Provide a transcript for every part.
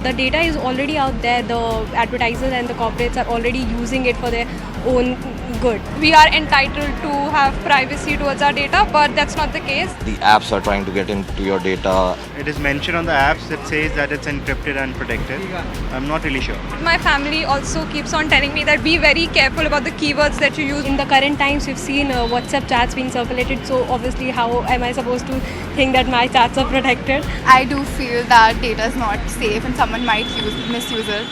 The data is already out there. The advertisers and the corporates are already using it for their own good. We are entitled to have privacy towards our data, but that's not the case. The apps are trying to get into your data. It is mentioned on the apps that says that it's encrypted and protected. I'm not really sure. My family also keeps on telling me that be very careful about the keywords that you use. In the current times, we've seen WhatsApp chats being circulated, so obviously how am I supposed to think that my chats are protected? I do feel that data is not safe and someone might misuse it.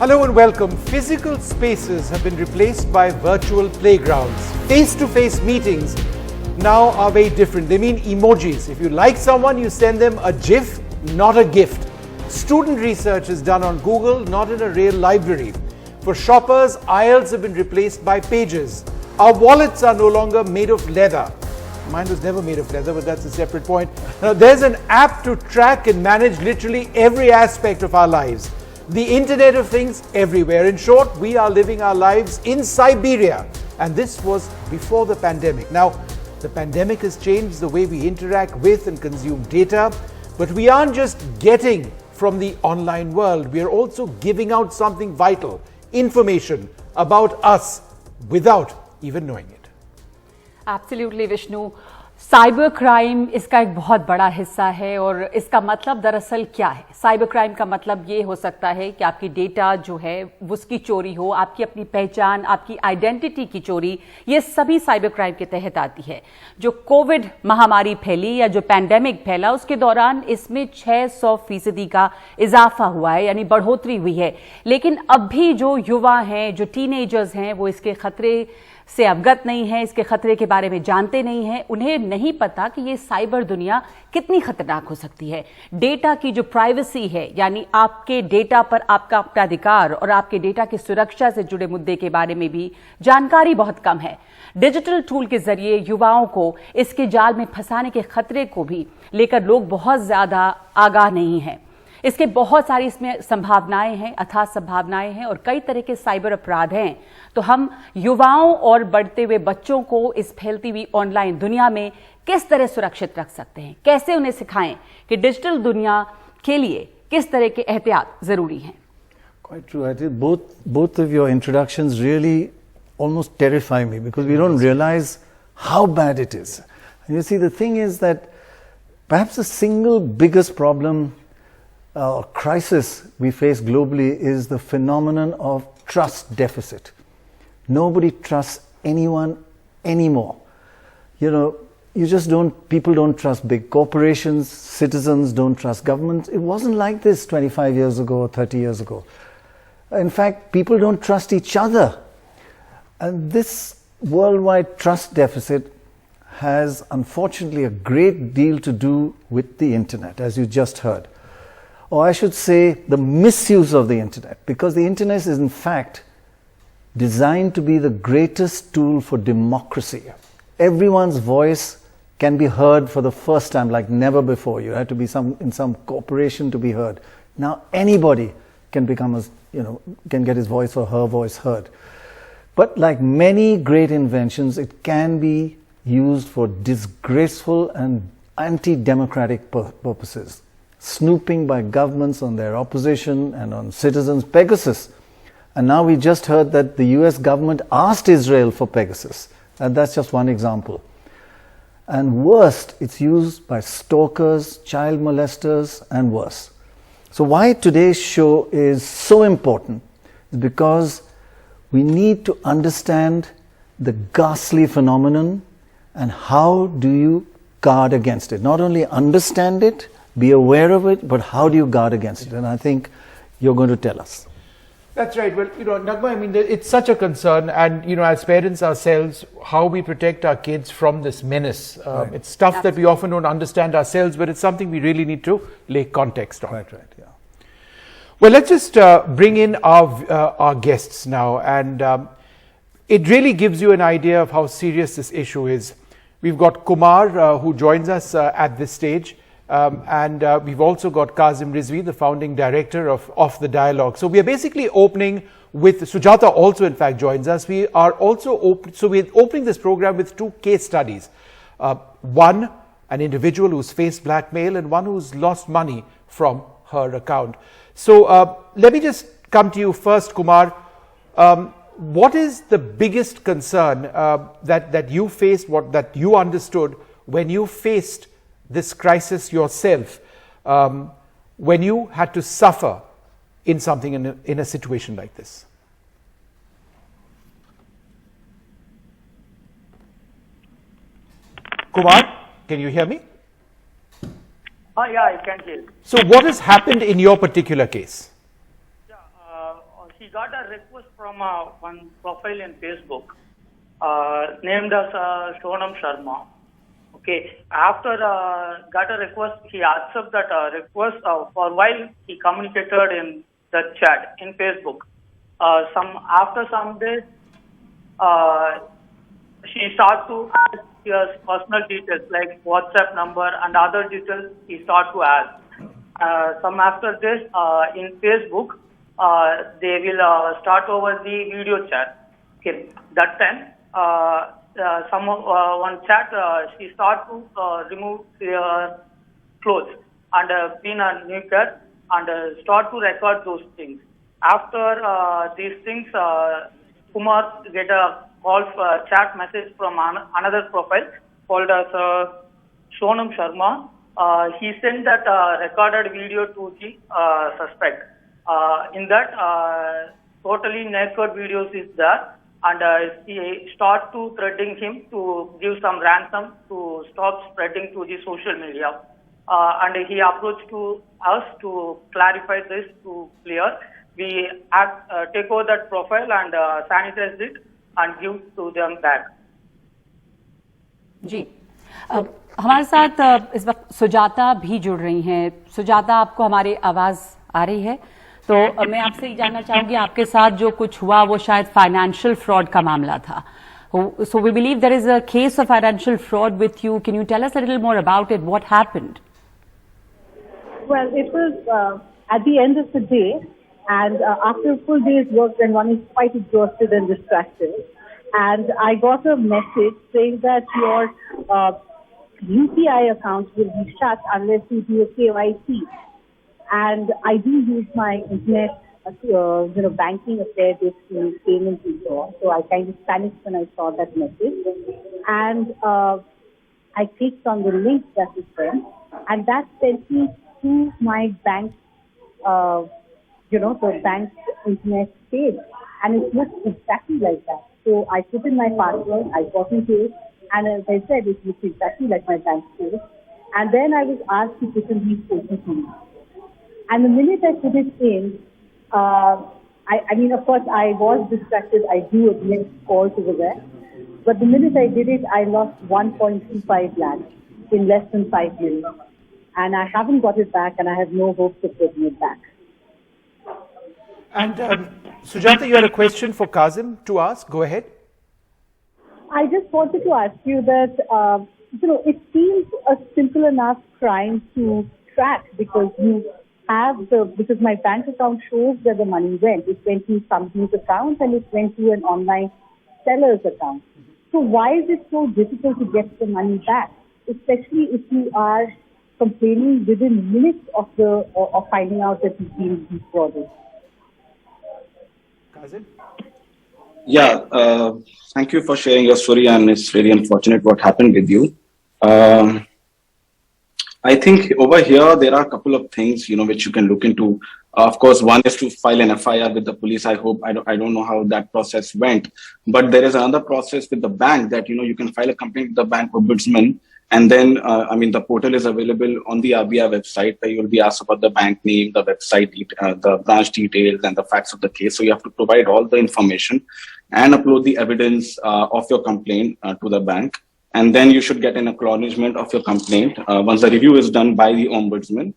Hello and welcome. Physical spaces have been replaced by virtual playgrounds. Face-to-face meetings now are very different. They mean emojis. If you like someone, you send them a GIF, not a gift. Student research is done on Google, not in a real library. For shoppers, aisles have been replaced by pages. Our wallets are no longer made of leather. Mine was never made of leather, but that's a separate point. Now, there's an app to track and manage literally every aspect of our lives. The Internet of Things everywhere. In short, we are living our lives in Cyberia. And this was before the pandemic. Now, the pandemic has changed the way we interact with and consume data. But we aren't just getting from the online world. We are also giving out something vital, information about us without even knowing it. Absolutely, Vishnu. Cyber crime इसका एक बहुत बड़ा हिस्सा है और इसका मतलब दरअसल क्या है? साइबर क्राइम का मतलब ये हो सकता है कि आपकी डेटा जो है उसकी चोरी हो, आपकी अपनी पहचान, आपकी आइडेंटिटी की चोरी, ये सभी साइबर क्राइम के तहत आती है। जो कोविड महामारी फैली या जो पैंडेमिक फैला उसके दौरान इसमें 600% का इजाफा हुआ है, यानी बढ़ोतरी हुई है। लेकिन अब भी जो युवा हैं, जो टीनेजर्स हैं, वो इसके खतरे से अवगत नहीं है, इसके खतरे के बारे में जानते नहीं हैं। उन्हें नहीं पता कि ये साइबर दुनिया कितनी खतरनाक हो सकती है। डेटा की जो प्राइवेसी है, यानी आपके डेटा पर आपका अपना अधिकार और आपके डेटा की सुरक्षा से जुड़े मुद्दे के बारे में भी जानकारी बहुत कम है। डिजिटल टूल के जरिए युवाओं को इसके जाल में फंसाने के खतरे को भी लेकर लोग बहुत ज्यादा आगाह नहीं हैं। इसके बहुत सारी इसमें संभावनाएं हैं, अथाह संभावनाएं हैं और कई तरह के साइबर अपराध हैं। तो हम युवाओं और बढ़ते हुए बच्चों को इस फैलती हुई ऑनलाइन दुनिया में किस तरह सुरक्षित रख सकते हैं? कैसे उन्हें सिखाएं कि डिजिटल दुनिया के लिए किस तरह के एहतियात जरूरी हैं? Quite true. I think both of your introductions really almost terrify me because we don't realize how bad it is. And you see, the thing is that perhaps the single biggest problem crisis we face globally is the phenomenon of trust deficit. Nobody trusts anyone anymore. You know, people don't trust big corporations, citizens don't trust governments. It wasn't like this 25 years ago or 30 years ago. In fact, people don't trust each other. And this worldwide trust deficit has unfortunately a great deal to do with the internet, as you just heard. Or I should say the misuse of the internet, because the internet is in fact designed to be the greatest tool for democracy. Everyone's voice can be heard for the first time like never before. You had to be in some corporation to be heard. Now anybody can can get his voice or her voice heard. But like many great inventions, it can be used for disgraceful and anti-democratic purposes. Snooping by governments on their opposition and on citizens, Pegasus. And now we just heard that the US government asked Israel for Pegasus. And that's just one example. And worst, it's used by stalkers, child molesters, and worse. So why today's show is so important is because we need to understand the ghastly phenomenon and how do you guard against it. Not only understand it, be aware of it, but how do you guard against it? And I think you're going to tell us. That's right. Well, Nagma, I mean, it's such a concern, and as parents ourselves, how we protect our kids from this menace. Right. It's stuff that we often don't understand ourselves, but it's something we really need to lay context on. Right, yeah. Well, let's just bring in our guests now, and it really gives you an idea of how serious this issue is. We've got Kumar, who joins us at this stage. And we've also got Kazim Rizvi, the founding director of the Dialogue. So we are basically opening with Sujata also in fact joins us. We are also we're opening this program with two case studies. One, an individual who's faced blackmail, and one who's lost money from her account. So let me just come to you first, Kumar. What is the biggest concern that you faced, that you understood when you faced this crisis yourself, when you had to suffer in something in a situation like this? Kumar, can you hear me? Yeah, I can hear. So what has happened in your particular case? Yeah, she got a request from one profile in Facebook named as Sonam Sharma. Okay, after got a request, he accepted that request for a while. He communicated in the chat in Facebook. After some days, she started to ask his personal details like WhatsApp number and other details. He started to ask. Some after this, in Facebook, they will start over the video chat. Okay, that time. One chat, she started to remove her clothes and clean her naked and start to record those things. After these things, Kumar get a call chat message from another profile called as Sonam Sharma. He sent that recorded video to the suspect. In that, totally naked videos is there. And he start to threatening him to give some ransom to stop spreading to the social media. And he approached to us to clarify this to clear. We take over that profile and sanitize it and give to them back. जी, हमारे साथ इस वक्त सुजाता भी जुड़ रही हैं। सुजाता, आपको हमारी आवाज आ रही है? तो मैं आपसे ये जानना चाहूंगी, आपके साथ जो कुछ हुआ वो शायद फाइनेंशियल फ्रॉड का मामला था. So we believe there is a case of financial fraud with you. Can you tell us a little more about it? What happened? Well, it was at the end of the day, and after a full day's work, when one is quite exhausted and distracted, and I got a message saying that your UPI account will be shut unless you do a KYC. And I do use my internet, banking affair, basically payments and so on. So I kind of panicked when I saw that message. And I clicked on the link that was sent, and that sent me to my bank, the bank's internet page. And it looked exactly like that. So I put in my password, I got into it, and as I said, it looked exactly like my bank page. And then I was asked to put in these OTPs. And the minute I put it in, I mean, of course, I was distracted. I do admit calls over there. But the minute I did it, I lost 1.25 lakhs in less than 5 minutes. And I haven't got it back, and I have no hope of getting it back. And Sujata, you had a question for Kazim to ask. Go ahead. I just wanted to ask you that, it seems a simple enough crime to track because because my bank account shows where the money went. It went to somebody's account and it went to an online seller's account. So why is it so difficult to get the money back, especially if you are complaining within minutes of finding out that you've been defrauded? Kazim? Yeah, thank you for sharing your story, and it's really unfortunate what happened with you. I think over here, there are a couple of things, which you can look into. Of course, one is to file an FIR with the police. I don't know how that process went, but there is another process with the bank that, you can file a complaint with the bank ombudsman. And then, the portal is available on the RBI website where you will be asked about the bank name, the website, the branch details, and the facts of the case. So you have to provide all the information and upload the evidence of your complaint to the bank. And then you should get an acknowledgement of your complaint. Once the review is done by the ombudsman,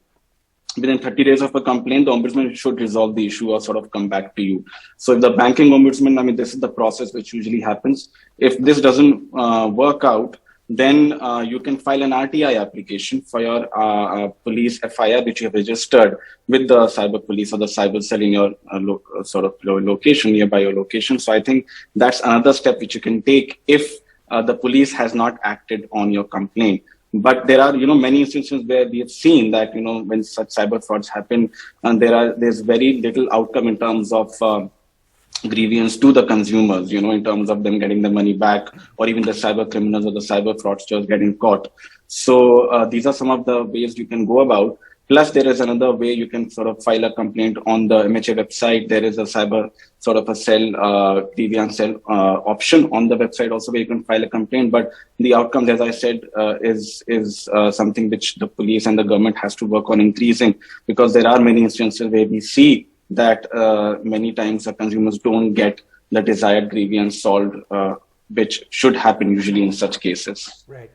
within 30 days of a complaint, the ombudsman should resolve the issue or sort of come back to you. So if the banking ombudsman, this is the process which usually happens. If this doesn't work out, then you can file an RTI application for your police FIR which you have registered with the cyber police or the cyber cell in your location, nearby your location. So I think that's another step which you can take if the police has not acted on your complaint. But there are, many instances where we have seen that, when such cyber frauds happen, and there's very little outcome in terms of grievance to the consumers, in terms of them getting the money back, or even the cyber criminals or the cyber fraudsters getting caught. So these are some of the ways you can go about. Plus, there is another way you can sort of file a complaint on the MHA website. There is a cyber sort of a cell, grievance cell option on the website also where you can file a complaint. But the outcomes, as I said, is something which the police and the government has to work on increasing, because there are many instances where we see that many times the consumers don't get the desired grievance solved, which should happen usually in such cases. Right.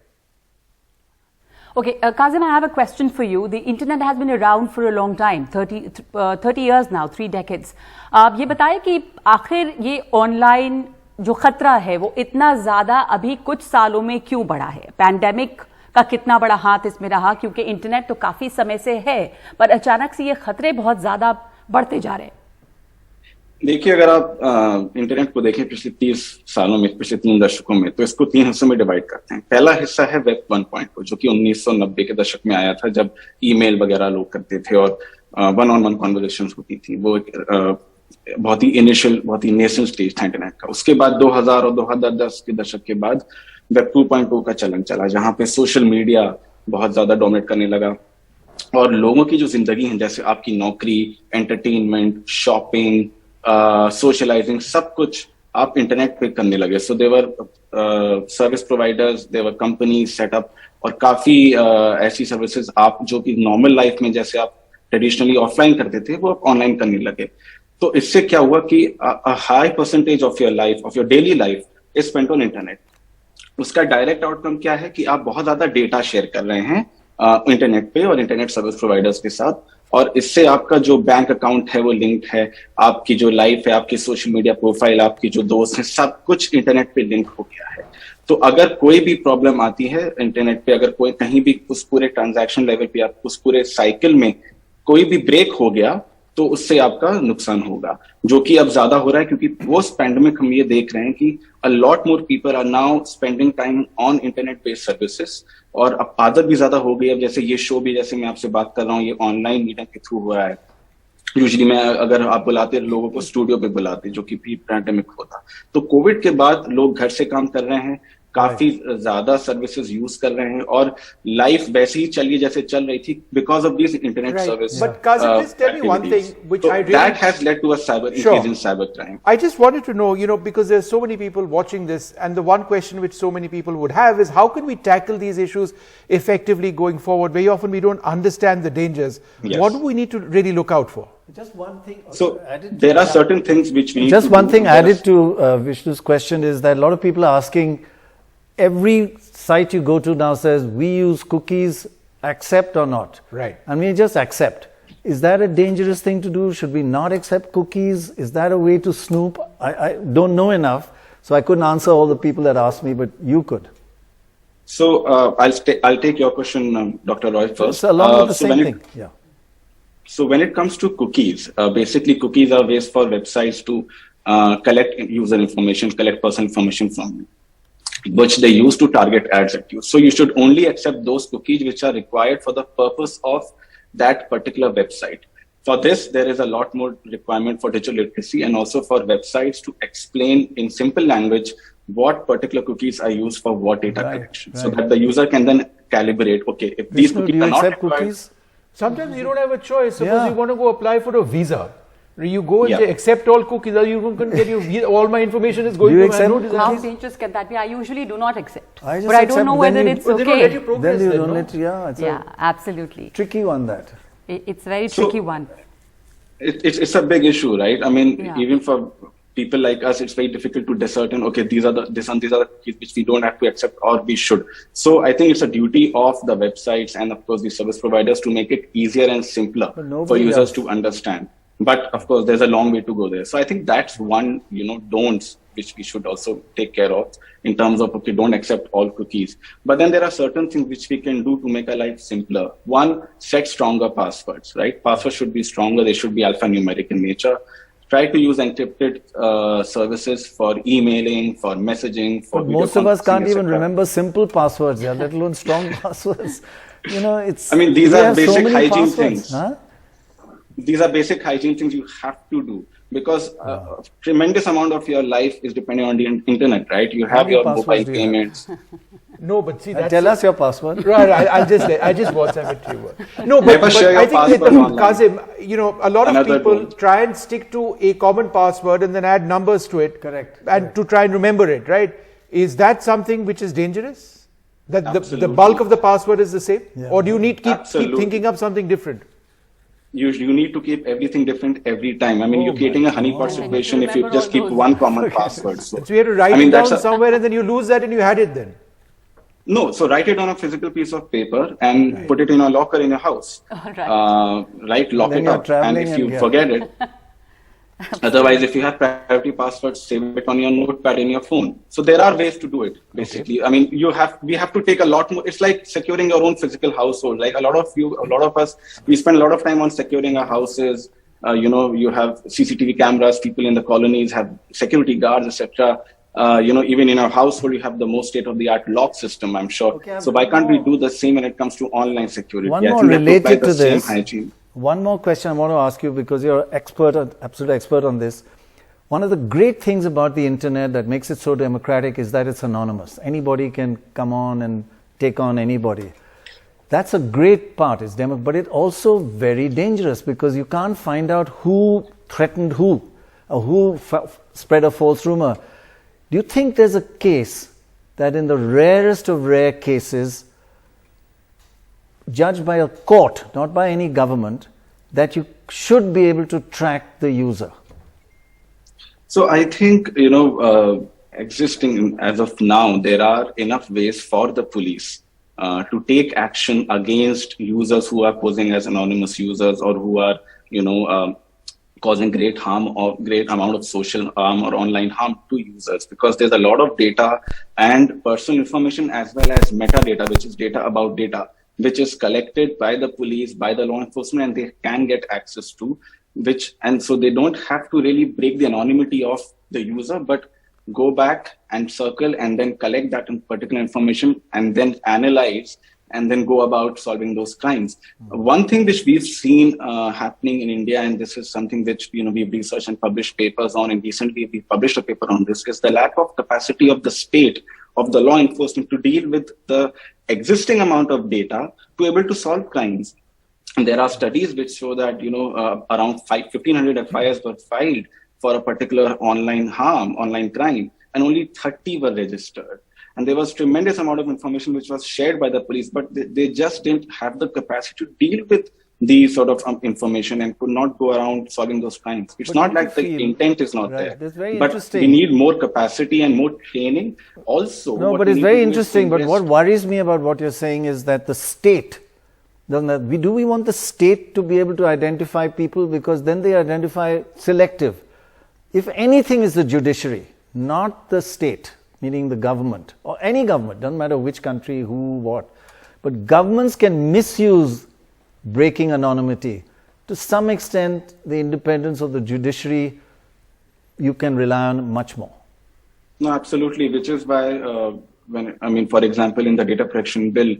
Okay, Kazim, I have a question for you. The internet has been around for a long time, 30 years now, 3 decades. आप ये बताएं कि आखिर ये online जो खतरा है वो इतना ज़्यादा अभी कुछ सालों में क्यों बढ़ा है? पैंडेमिक का कितना बड़ा हाथ इसमें रहा, क्योंकि इंटरनेट तो काफ़ी समय से है, पर अचानक से ये खतरे बहुत ज़्यादा बढ़ते जा रहे हैं। देखिए, अगर आप इंटरनेट को देखें पिछले 30 सालों में, पिछले 3 दशकों में, तो इसको 3 हिस्सों में डिवाइड करते हैं। पहला हिस्सा है वेब 1.0, जो कि 1990 के दशक में आया था, जब ईमेल वगैरह लोग करते थे और वन-ऑन-वन कॉन्वर्सेशंस होती थी। वो एक बहुत ही इनिशियल, बहुत ही नेसेंट स्टेज था इंटरनेट का। उसके बाद 2000 और 2010 के दशक के बाद वेब 2.0 का चलन चला, जहां पे सोशल मीडिया बहुत ज्यादा डोमिनेट करने लगा और लोगों की जो जिंदगी है, जैसे आपकी नौकरी, एंटरटेनमेंट, शॉपिंग, सोशलाइजिंग, सब कुछ आप इंटरनेट पे करने लगे। सो देवर सर्विस प्रोवाइडर्स, देवर कंपनी सेटअप, और काफी ऐसी सर्विसेज आप जो कि नॉर्मल लाइफ में जैसे आप ट्रेडिशनली ऑफलाइन करते थे, वो आप ऑनलाइन करने लगे। तो इससे क्या हुआ कि high percentage of your life, of your daily life is spent on internet. उसका डायरेक्ट आउटकम क्या है कि आप बहुत ज्यादा डेटा शेयर कर रहे हैं इंटरनेट पे और इंटरनेट सर्विस प्रोवाइडर्स के साथ, और इससे आपका जो बैंक अकाउंट है वो लिंक्ड है, आपकी जो लाइफ है, आपकी सोशल मीडिया प्रोफाइल, आपकी जो दोस्त हैं, सब कुछ इंटरनेट पे लिंक हो गया है। तो अगर कोई भी प्रॉब्लम आती है इंटरनेट पे, अगर कोई कहीं भी उस पूरे ट्रांजैक्शन लेवल पे, आप उस पूरे साइकिल में कोई भी ब्रेक हो गया, तो उससे आपका नुकसान होगा, जो कि अब ज्यादा हो रहा है, क्योंकि पोस्ट पैंडेमिक हम ये देख रहे हैं कि a lot more people are now spending time on internet based services, और अब आदत भी ज्यादा हो गई। अब जैसे ये शो भी, जैसे मैं आपसे बात कर रहा हूँ, ये ऑनलाइन मीडियम के थ्रू हो रहा है। यूजुअली मैं, अगर आप बुलाते लोगों को स्टूडियो पे बुलाते, जो कि प्री पैंडेमिक होता, तो कोविड के बाद लोग घर से काम कर रहे हैं, काफी ज्यादा सर्विसेज यूज कर रहे हैं, और लाइफ वैसे ही चलिए जैसे चल रही थी because of these internet services. But Kazim, please tell me one thing which I really... That has led to a cyber increase in cybercrime. I just wanted to know, because there's so many people watching this, and the one question which so many people would have is, how can we tackle these issues effectively going forward? Very often we don't understand the dangers. Yes. What do we need to really look out for? Just one thing. So there are certain things which we need just one thing added to Vishnu's question is that a lot of people are asking, every site you go to now says, we use cookies, accept or not. Right. And we just accept. Is that a dangerous thing to do? Should we not accept cookies? Is that a way to snoop? I don't know enough, so I couldn't answer all the people that asked me, but you could. So I'll take your question, Dr. Roy, first. It's along with the same thing. Yeah. So when it comes to cookies, basically cookies are ways for websites to collect user information, collect personal information from you, which they use to target ads at you. So you should only accept those cookies which are required for the purpose of that particular website. For this, there is a lot more requirement for digital literacy, and also for websites to explain in simple language what particular cookies are used for what data collection, so that the user can then calibrate, okay, if these cookies are not required. Cookies? Sometimes you don't have a choice. Suppose you want to go apply for a visa. You go and say, accept all cookies, or you can get your visa, all my information is going to my notice. How dangerous can that be? I usually do not accept. But I don't know whether it's okay. They don't let you progress. Then you don't let, it's absolutely. Tricky one, that. It's a very tricky one. It's a big issue, right? I mean, even for people like us, it's very difficult to discern, okay, these are the cookies which we don't have to accept, or we should. So I think it's a duty of the websites and of course the service providers to make it easier and simpler for users to understand. But of course, there's a long way to go there. So I think that's one, don'ts which we should also take care of in terms of, okay, don't accept all cookies. But then there are certain things which we can do to make our life simpler. One, set stronger passwords, right? Passwords should be stronger. They should be alphanumeric in nature. Try to use encrypted services for emailing, for messaging, for but most of us can't even remember simple passwords, let alone strong passwords. It's. I mean, these are basic hygiene things. Huh? These are basic hygiene things you have to do because a tremendous amount of your life is depending on the internet, right? You have your mobile payments. No, but see, that's tell us your password. Right, I just WhatsApp it to you. No, but Never share your I think password online. Kazim, a lot of people don't. try and stick to a common password and then add numbers to it. Correct. And to try and remember it, right? Is that something which is dangerous? That the Absolutely. bulk of the password is the same? Yeah. Or do you need keep Absolutely. thinking up something different? You need to keep everything different every time. I mean, you're creating a honeypot situation if you just keep one common password. So you have to write it down somewhere and then you lose that and you had it then. No, so write it on a physical piece of paper and put it in a locker in your house. Right. Lock it up. And if you forget it, otherwise, if you have priority passwords, save it on your notepad in your phone. So there are ways to do it, basically. I mean, we have to take a lot more. It's like securing your own physical household. Like a lot of us, we spend a lot of time on securing our houses. You have CCTV cameras, people in the colonies have security guards, etc. Even in our household, you have the most state-of-the-art lock system, I'm sure. Okay, so why can't we do the same when it comes to online security? One more related to this. One more question I want to ask you because you're an absolute expert on this. One of the great things about the internet that makes it so democratic is that it's anonymous. Anybody can come on and take on anybody. That's a great part, but it's also very dangerous because you can't find out who threatened who or who spread a false rumor. Do you think there's a case that in the rarest of rare cases, judged by a court, not by any government, that you should be able to track the user? So I think, existing as of now, there are enough ways for the police to take action against users who are posing as anonymous users or who are, causing great harm or great amount of social harm or online harm to users, because there's a lot of data and personal information as well as metadata, which is data about data, which is collected by the police, by the law enforcement, and they can get access to, and so they don't have to really break the anonymity of the user, but go back and circle and then collect that particular information and then analyze and then go about solving those crimes. One thing which we've seen happening in India, and this is something which we've researched and published papers on, and recently we published a paper on this, is the lack of capacity of the state, of the law enforcement to deal with the existing amount of data to able to solve crimes. And there are studies which show that around 1,500 FIRs were filed for a particular online crime, and only 30 were registered. And there was tremendous amount of information which was shared by the police, but they just didn't have the capacity to deal with these sort of information and could not go around solving those crimes. It's not like the intent is not there, but we need more capacity and more training. Also, no, but it's very interesting. But what worries me about what you're saying is that the state, do we want the state to be able to identify people, because then they identify selective. If anything is the judiciary, not the state, meaning the government or any government, doesn't matter which country, who, what, but governments can misuse breaking anonymity. To some extent, the independence of the judiciary, you can rely on much more. No, absolutely, which is why, for example, in the data protection bill,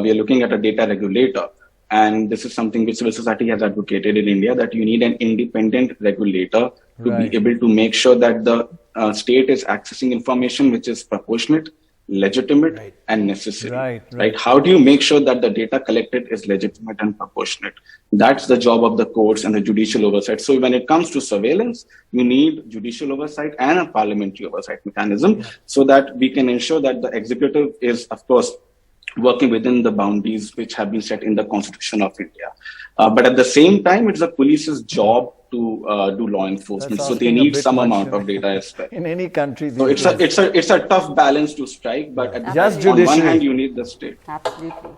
we are looking at a data regulator. And this is something which civil society has advocated in India, that you need an independent regulator to be able to make sure that the state is accessing information which is proportionate, legitimate, and necessary. Right? How do you make sure that the data collected is legitimate and proportionate? That's the job of the courts and the judicial oversight. So when it comes to surveillance, you need judicial oversight and a parliamentary oversight mechanism so that we can ensure that the executive is, of course, working within the boundaries which have been set in the Constitution of India. But at the same time, it's the police's job to do law enforcement. So they need some amount of data as well. In any country. So it's a tough balance to strike, but on one hand, you need the state. Absolutely.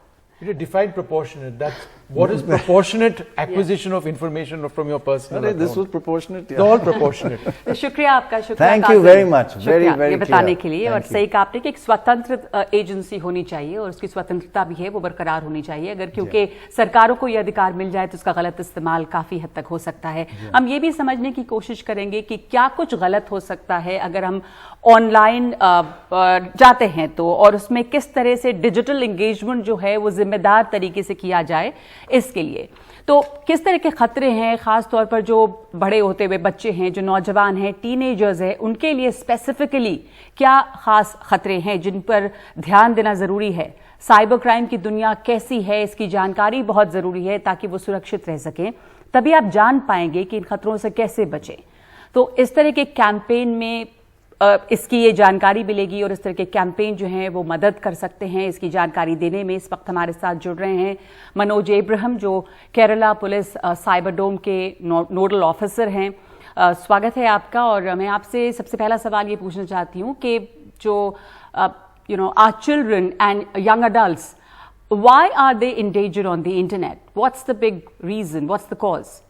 You define proportionate. What is proportionate acquisition of information from your personal account? This was proportionate. It's all proportionate. शुक्रिया आपका, शुक्रिया. Thank you very much. Very, very ये बताने के लिए. और Thank सही कहा आपने कि एक स्वतंत्र एजेंसी होनी चाहिए और उसकी स्वतंत्रता भी है, वो बरकरार होनी चाहिए. अगर क्योंकि सरकारों को ये अधिकार मिल जाए तो उसका गलत इस्तेमाल काफी हद तक हो सकता है. हम ये भी समझने की कोशिश करेंगे कि क्या कुछ गलत हो सकता है अगर हम ऑनलाइन जाते हैं तो, और उसमें किस तरह से डिजिटल एंगेजमेंट जो है वो जिम्मेदार तरीके से किया जाए इसके लिए. तो किस तरह के खतरे हैं, खास तौर पर जो बड़े होते हुए बच्चे हैं, जो नौजवान हैं, टीनेजर्स हैं, उनके लिए स्पेसिफिकली क्या खास खतरे हैं जिन पर ध्यान देना जरूरी है. साइबर क्राइम की दुनिया कैसी है, इसकी जानकारी बहुत जरूरी है ताकि वो सुरक्षित रह सकें. तभी आप जान पाएंगे कि इन खतरों से कैसे बचें. तो इस तरह के कैंपेन में इसकी ये जानकारी मिलेगी और इस तरह के कैंपेन जो हैं वो मदद कर सकते हैं इसकी जानकारी देने में. इस वक्त हमारे साथ जुड़ रहे हैं मनोज एब्राहम, जो केरला पुलिस साइबरडोम के नोडल ऑफिसर हैं. स्वागत है आपका. और मैं आपसे सबसे पहला सवाल ये पूछना चाहती हूँ कि जो our children and young adults, why are they in danger on the internet? What's the big reason? What's the cause?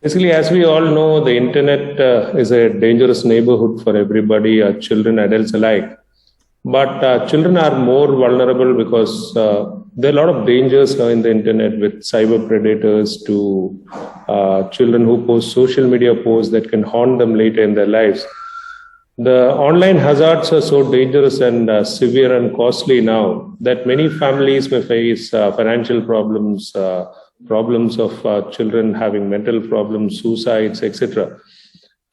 Basically, as we all know, the internet is a dangerous neighborhood for everybody, children, adults alike. But children are more vulnerable because there are a lot of dangers now in the internet, with cyber predators to children who post social media posts that can haunt them later in their lives. The online hazards are so dangerous and severe and costly now that many families may face financial problems, problems of children having mental problems, suicides, etc.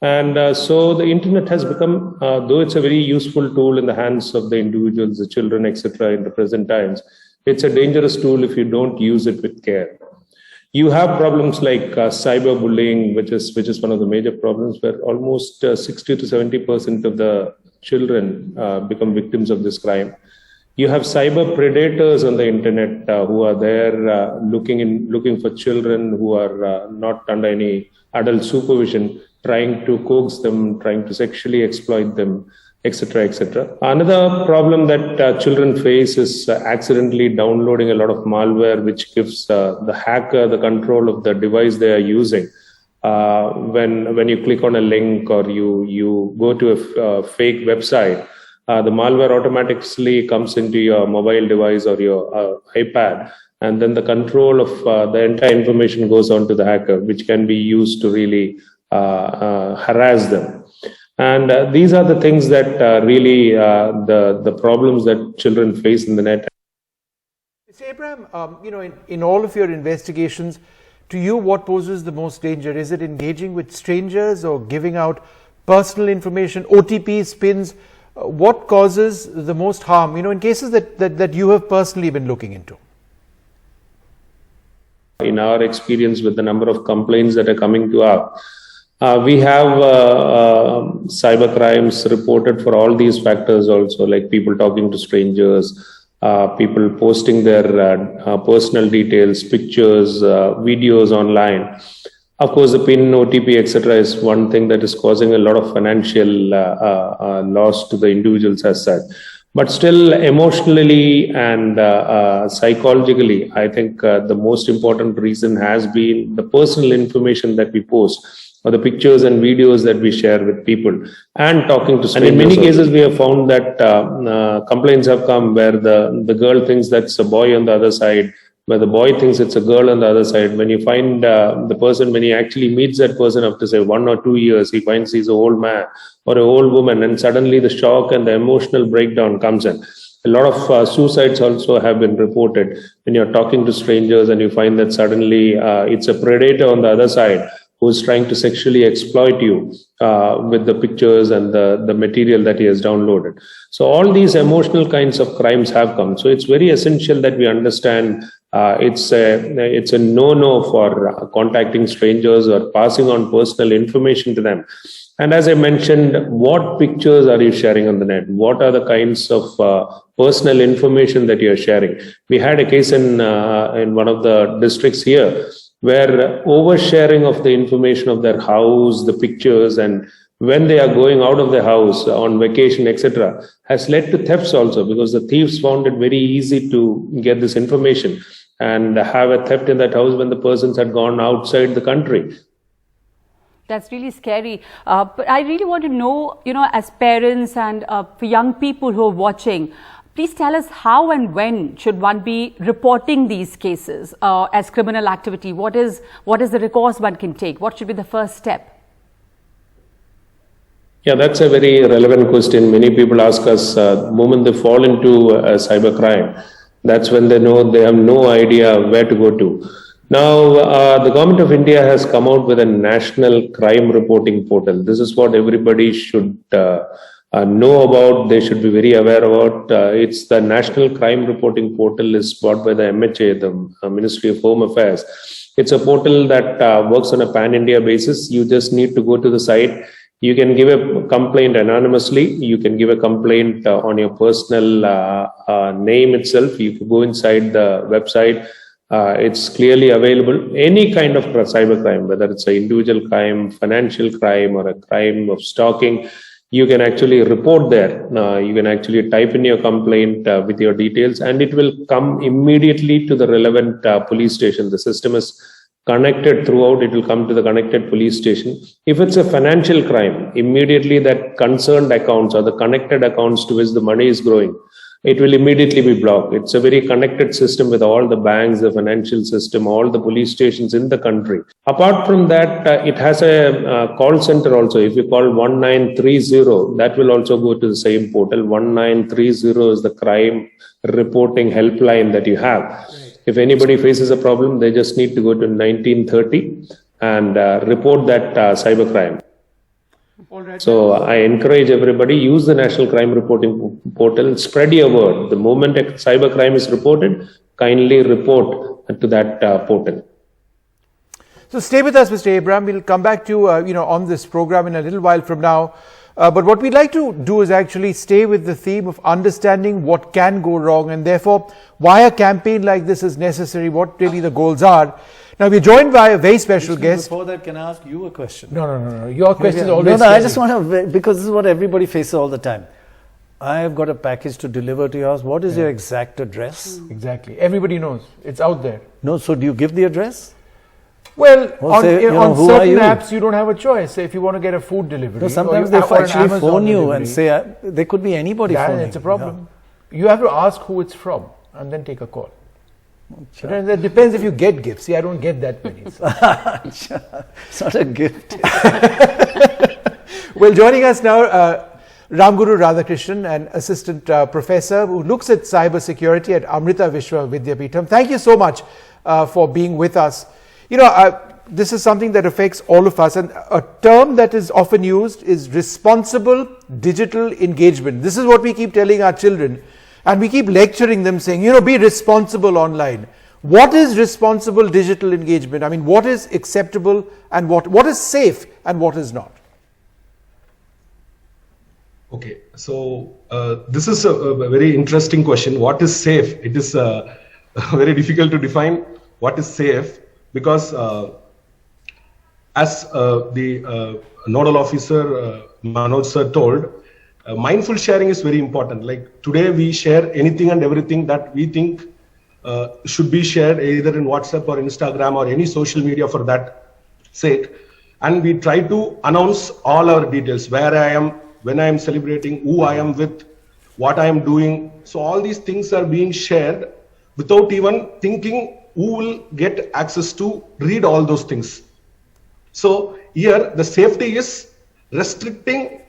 And so the internet has become, though it's a very useful tool in the hands of the individuals, the children, etc. in the present times, it's a dangerous tool if you don't use it with care. You have problems like cyberbullying, which is one of the major problems, where almost 60 to 70% of the children become victims of this crime. You have cyber predators on the internet who are there looking for children who are not under any adult supervision, trying to coax them, trying to sexually exploit them, etc., etc. Another problem that children face is accidentally downloading a lot of malware, which gives the hacker the control of the device they are using. When you click on a link or you go to a fake website, the malware automatically comes into your mobile device or your iPad, and then the control of the entire information goes on to the hacker, which can be used to really harass them. And these are the things that really the problems that children face in the net. Mr. Abraham, in all of your investigations, to you, what poses the most danger? Is it engaging with strangers or giving out personal information, OTPs, PINs? What causes the most harm, in cases that you have personally been looking into? In our experience with the number of complaints that are coming to us, we have cyber crimes reported for all these factors also, like people talking to strangers, people posting their personal details, pictures, videos online. Of course, the PIN, OTP, etc. is one thing that is causing a lot of financial loss to the individuals as such. But still, emotionally and psychologically, I think the most important reason has been the personal information that we post, or the pictures and videos that we share with people, and talking to strangers. And in many cases, we have found that complaints have come where the girl thinks that's a boy on the other side, where the boy thinks it's a girl on the other side. When you find the person, when he actually meets that person after, say, 1 or 2 years, he finds he's an old man or an old woman, and suddenly the shock and the emotional breakdown comes in. A lot of suicides also have been reported when you're talking to strangers and you find that suddenly it's a predator on the other side who's trying to sexually exploit you with the pictures and the material that he has downloaded. So all these emotional kinds of crimes have come. So it's very essential that we understand it's a no-no for contacting strangers or passing on personal information to them. And as I mentioned, what pictures are you sharing on the net? What are the kinds of personal information that you're sharing? We had a case in one of the districts here where oversharing of the information of their house, the pictures, and when they are going out of the house on vacation, etc., has led to thefts also, because the thieves found it very easy to get this information. and have a theft in that house when the persons had gone outside the country. That's really scary. But I really want to know, as parents and for young people who are watching, please tell us how and when should one be reporting these cases as criminal activity? What is the recourse one can take? What should be the first step? Yeah, that's a very relevant question. Many people ask us, the moment they fall into cybercrime, that's when they know they have no idea where to go to. Now, the government of India has come out with a national crime reporting portal. This is what everybody should know about. They should be very aware about. It's the National Crime Reporting Portal is bought by the MHA, the Ministry of Home Affairs. It's a portal that works on a pan-India basis. You just need to go to the site. You can give a complaint anonymously. You can give a complaint on your personal name itself. You can go inside the website. It's clearly available. Any kind of cybercrime, whether it's an individual crime, financial crime, or a crime of stalking, you can actually report there. You can actually type in your complaint with your details, and it will come immediately to the relevant police station. The system is connected throughout. It will come to the connected police station. If it's a financial crime, immediately that concerned accounts or the connected accounts to which the money is going, it will immediately be blocked. It's a very connected system with all the banks, the financial system, all the police stations in the country. Apart from that, it has a call center also. If you call 1930, that will also go to the same portal. 1930 is the crime reporting helpline that you have. Right. If anybody faces a problem, they just need to go to 1930 and report that cybercrime. Right. So I encourage everybody, use the National Crime Reporting Portal and spread your word. The moment a cybercrime is reported, kindly report to that portal. So stay with us, Mr. Abraham. We'll come back to on this program in a little while from now. But what we'd like to do is actually stay with the theme of understanding what can go wrong, and therefore why a campaign like this is necessary, what really the goals are. Now, we're joined by a very special guest. Before that, can I ask you a question? No. Your question is always... No, I just want to... Because this is what everybody faces all the time. I have got a package to deliver to your house. What is your exact address? Exactly. Everybody knows. It's out there. No, so do you give the address? Well, on certain apps, you don't have a choice. Say if you want to get a food delivery... No, sometimes they actually phone you and say... They could be anybody phoning. It's a problem. Yeah. You have to ask who it's from and then take a call. It depends if you get gifts. See, I don't get that many. So. It's not a gift. Well, joining us now, Ramguru Radhakrishnan, an assistant professor who looks at cybersecurity at Amrita Vidyapeetham. Thank you so much for being with us. This is something that affects all of us, and a term that is often used is responsible digital engagement. This is what we keep telling our children. And we keep lecturing them saying, be responsible online. What is responsible digital engagement? I mean, what is acceptable and what is safe and what is not? Okay, so this is a very interesting question. What is safe? It is very difficult to define what is safe because as the nodal officer Manoj sir told, mindful sharing is very important. Like today we share anything and everything that we think should be shared either in WhatsApp or Instagram or any social media for that sake. And we try to announce all our details, where I am, when I am celebrating, who I am with, what I am doing. So all these things are being shared without even thinking who will get access to read all those things. So here the safety is restricting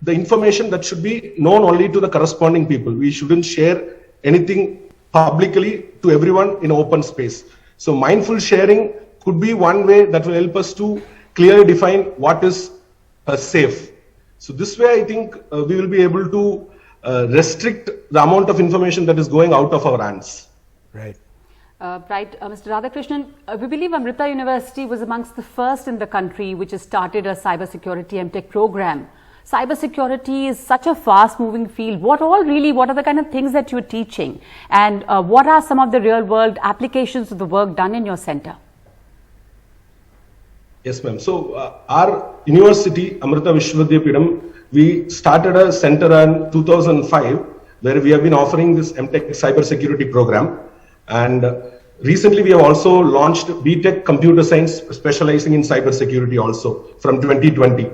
the information that should be known only to the corresponding people. We shouldn't share anything publicly to everyone in open space. So mindful sharing could be one way that will help us to clearly define what is safe. So this way I think we will be able to restrict the amount of information that is going out of our hands. Right. Mr. Radhakrishnan, we believe Amrita University was amongst the first in the country which has started a cybersecurity MTech program. Cybersecurity is such a fast-moving field. What are the kind of things that you're teaching? And what are some of the real-world applications of the work done in your center? Yes, ma'am. So our university, Amrita Vidyapeetham, we started a center in 2005 where we have been offering this MTech cybersecurity program. And recently we have also launched BTech Computer Science specializing in cybersecurity also from 2020.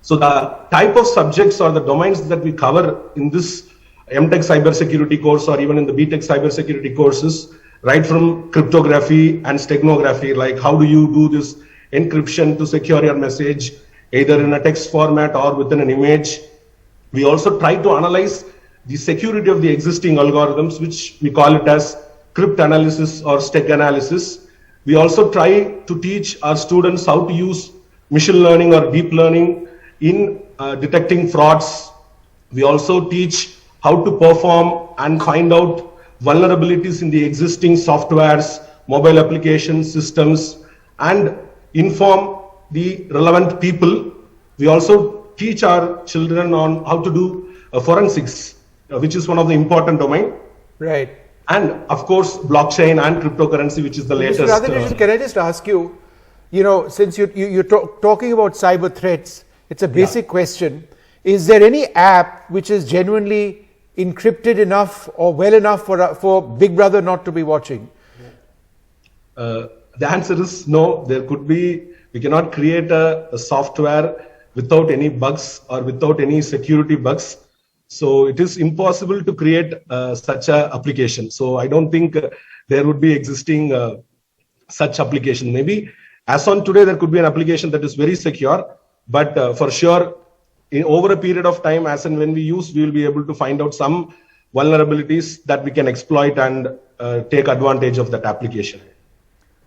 So the type of subjects or the domains that we cover in this MTech cybersecurity course or even in the BTech cybersecurity courses, right from cryptography and steganography, like how do you do this encryption to secure your message, either in a text format or within an image. We also try to analyze the security of the existing algorithms, which we call it as cryptanalysis or steg analysis. We also try to teach our students how to use machine learning or deep learning in detecting frauds. We also teach how to perform and find out vulnerabilities in the existing softwares, mobile application systems, and inform the relevant people. We also teach our children on how to do forensics, which is one of the important domain. Right. And of course, blockchain and cryptocurrency, which is the latest. Mr. Radhakrishnan, can I just ask you, since you're talking about cyber threats, it's a basic question. Is there any app which is genuinely encrypted enough or well enough for Big Brother not to be watching? The answer is no. There could be, we cannot create a software without any bugs or without any security bugs. So it is impossible to create such an application. So I don't think there would be existing such application. Maybe as on today, there could be an application that is very secure, but for sure, over a period of time, as and when we use, we will be able to find out some vulnerabilities that we can exploit and take advantage of that application.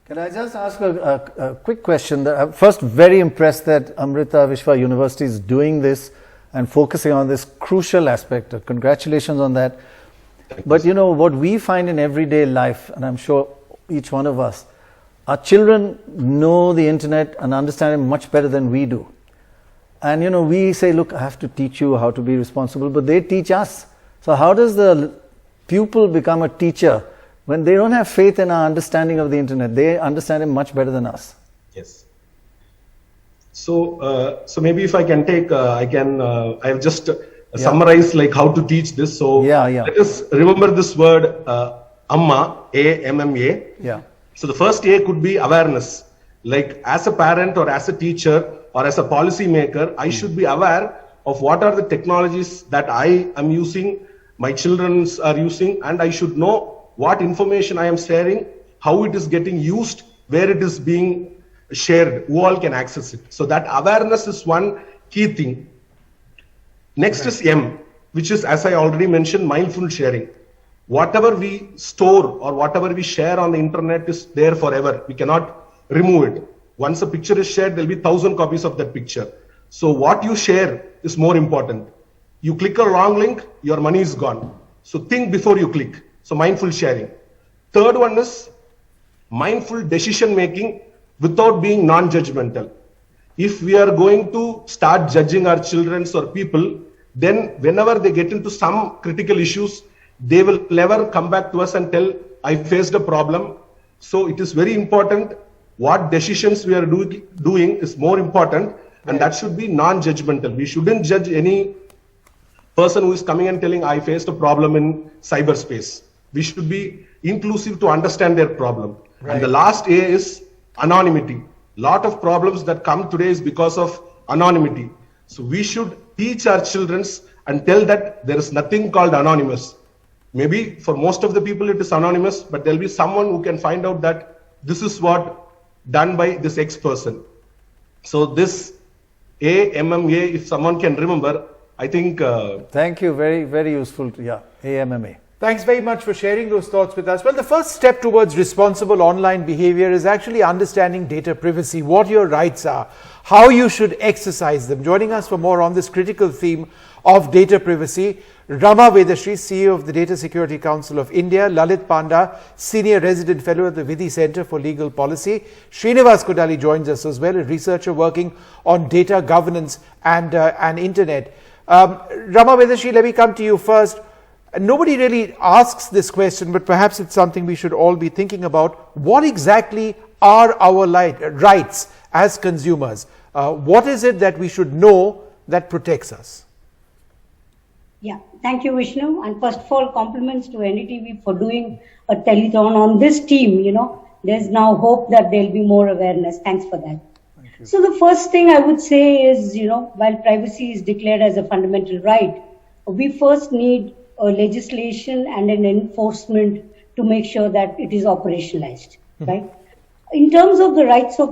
Can I just ask a quick question? First, very impressed that Amrita Vishwa University is doing this and focusing on this crucial aspect. Congratulations on that. But what we find in everyday life, and I'm sure each one of us, our children know the internet and understand it much better than we do. And we say, look, I have to teach you how to be responsible, but they teach us. So how does the pupil become a teacher when they don't have faith in our understanding of the internet? They understand it much better than us. Yes. So maybe if I can take, I have just summarized like how to teach this. So let us remember this word, Amma, A-M-M-A. Yeah. So the first A could be awareness. Like as a parent or as a teacher or as a policy maker, I should be aware of what are the technologies that I am using, my children are using, and I should know what information I am sharing, how it is getting used, where it is being shared, who all can access it. So that awareness is one key thing. Next is M, which is, as I already mentioned, mindful sharing. Whatever we store or whatever we share on the internet is there forever. We cannot remove it. Once a picture is shared, there will be 1,000 copies of that picture. So what you share is more important. You click a wrong link, your money is gone. So think before you click. So mindful sharing. Third one is mindful decision making without being non-judgmental. If we are going to start judging our children or people, then whenever they get into some critical issues, they will never come back to us and tell, I faced a problem. So it is very important. What decisions we are doing is more important, and that should be non-judgmental. We shouldn't judge any person who is coming and telling, I faced a problem in cyberspace. We should be inclusive to understand their problem. Right. And the last A is anonymity. Lot of problems that come today is because of anonymity. So we should teach our children and tell that there is nothing called anonymous. Maybe for most of the people it is anonymous, but there will be someone who can find out that this is what done by this X person. So this AMMA, if someone can remember, I think... Thank you, very, very useful. Yeah, AMMA. Thanks very much for sharing those thoughts with us. Well, the first step towards responsible online behavior is actually understanding data privacy, what your rights are, how you should exercise them. Joining us for more on this critical theme of data privacy, Rama Vedashree, CEO of the Data Security Council of India, Lalit Panda, Senior Resident Fellow at the Vidhi Center for Legal Policy, Srinivas Kodali joins us as well, a researcher working on data governance and internet. Rama Vedashree, let me come to you first. Nobody really asks this question, but perhaps it's something we should all be thinking about. What exactly are our rights as consumers? What is it that we should know that protects us? Yeah, thank you, Vishnu. And first of all, compliments to NDTV for doing a telethon on this team. There's now hope that there'll be more awareness. Thanks for that. So the first thing I would say is, while privacy is declared as a fundamental right, we first need a legislation and an enforcement to make sure that it is operationalized, right? In terms of the rights of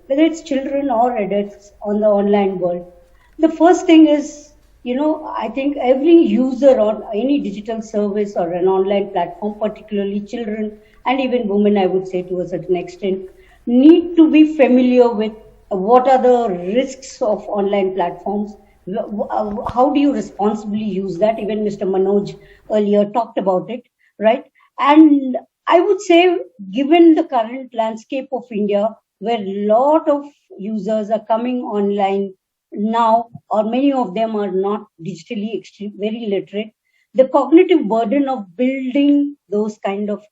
whether it's children or adults on the online world, the first thing is, I think every user on any digital service or an online platform, particularly children and even women, I would say to a certain extent, need to be familiar with what are the risks of online platforms. How do you responsibly use that? Even Mr. Manoj earlier talked about it, right? And I would say, given the current landscape of India, where a lot of users are coming online now, or many of them are not digitally very literate, the cognitive burden of building those kind of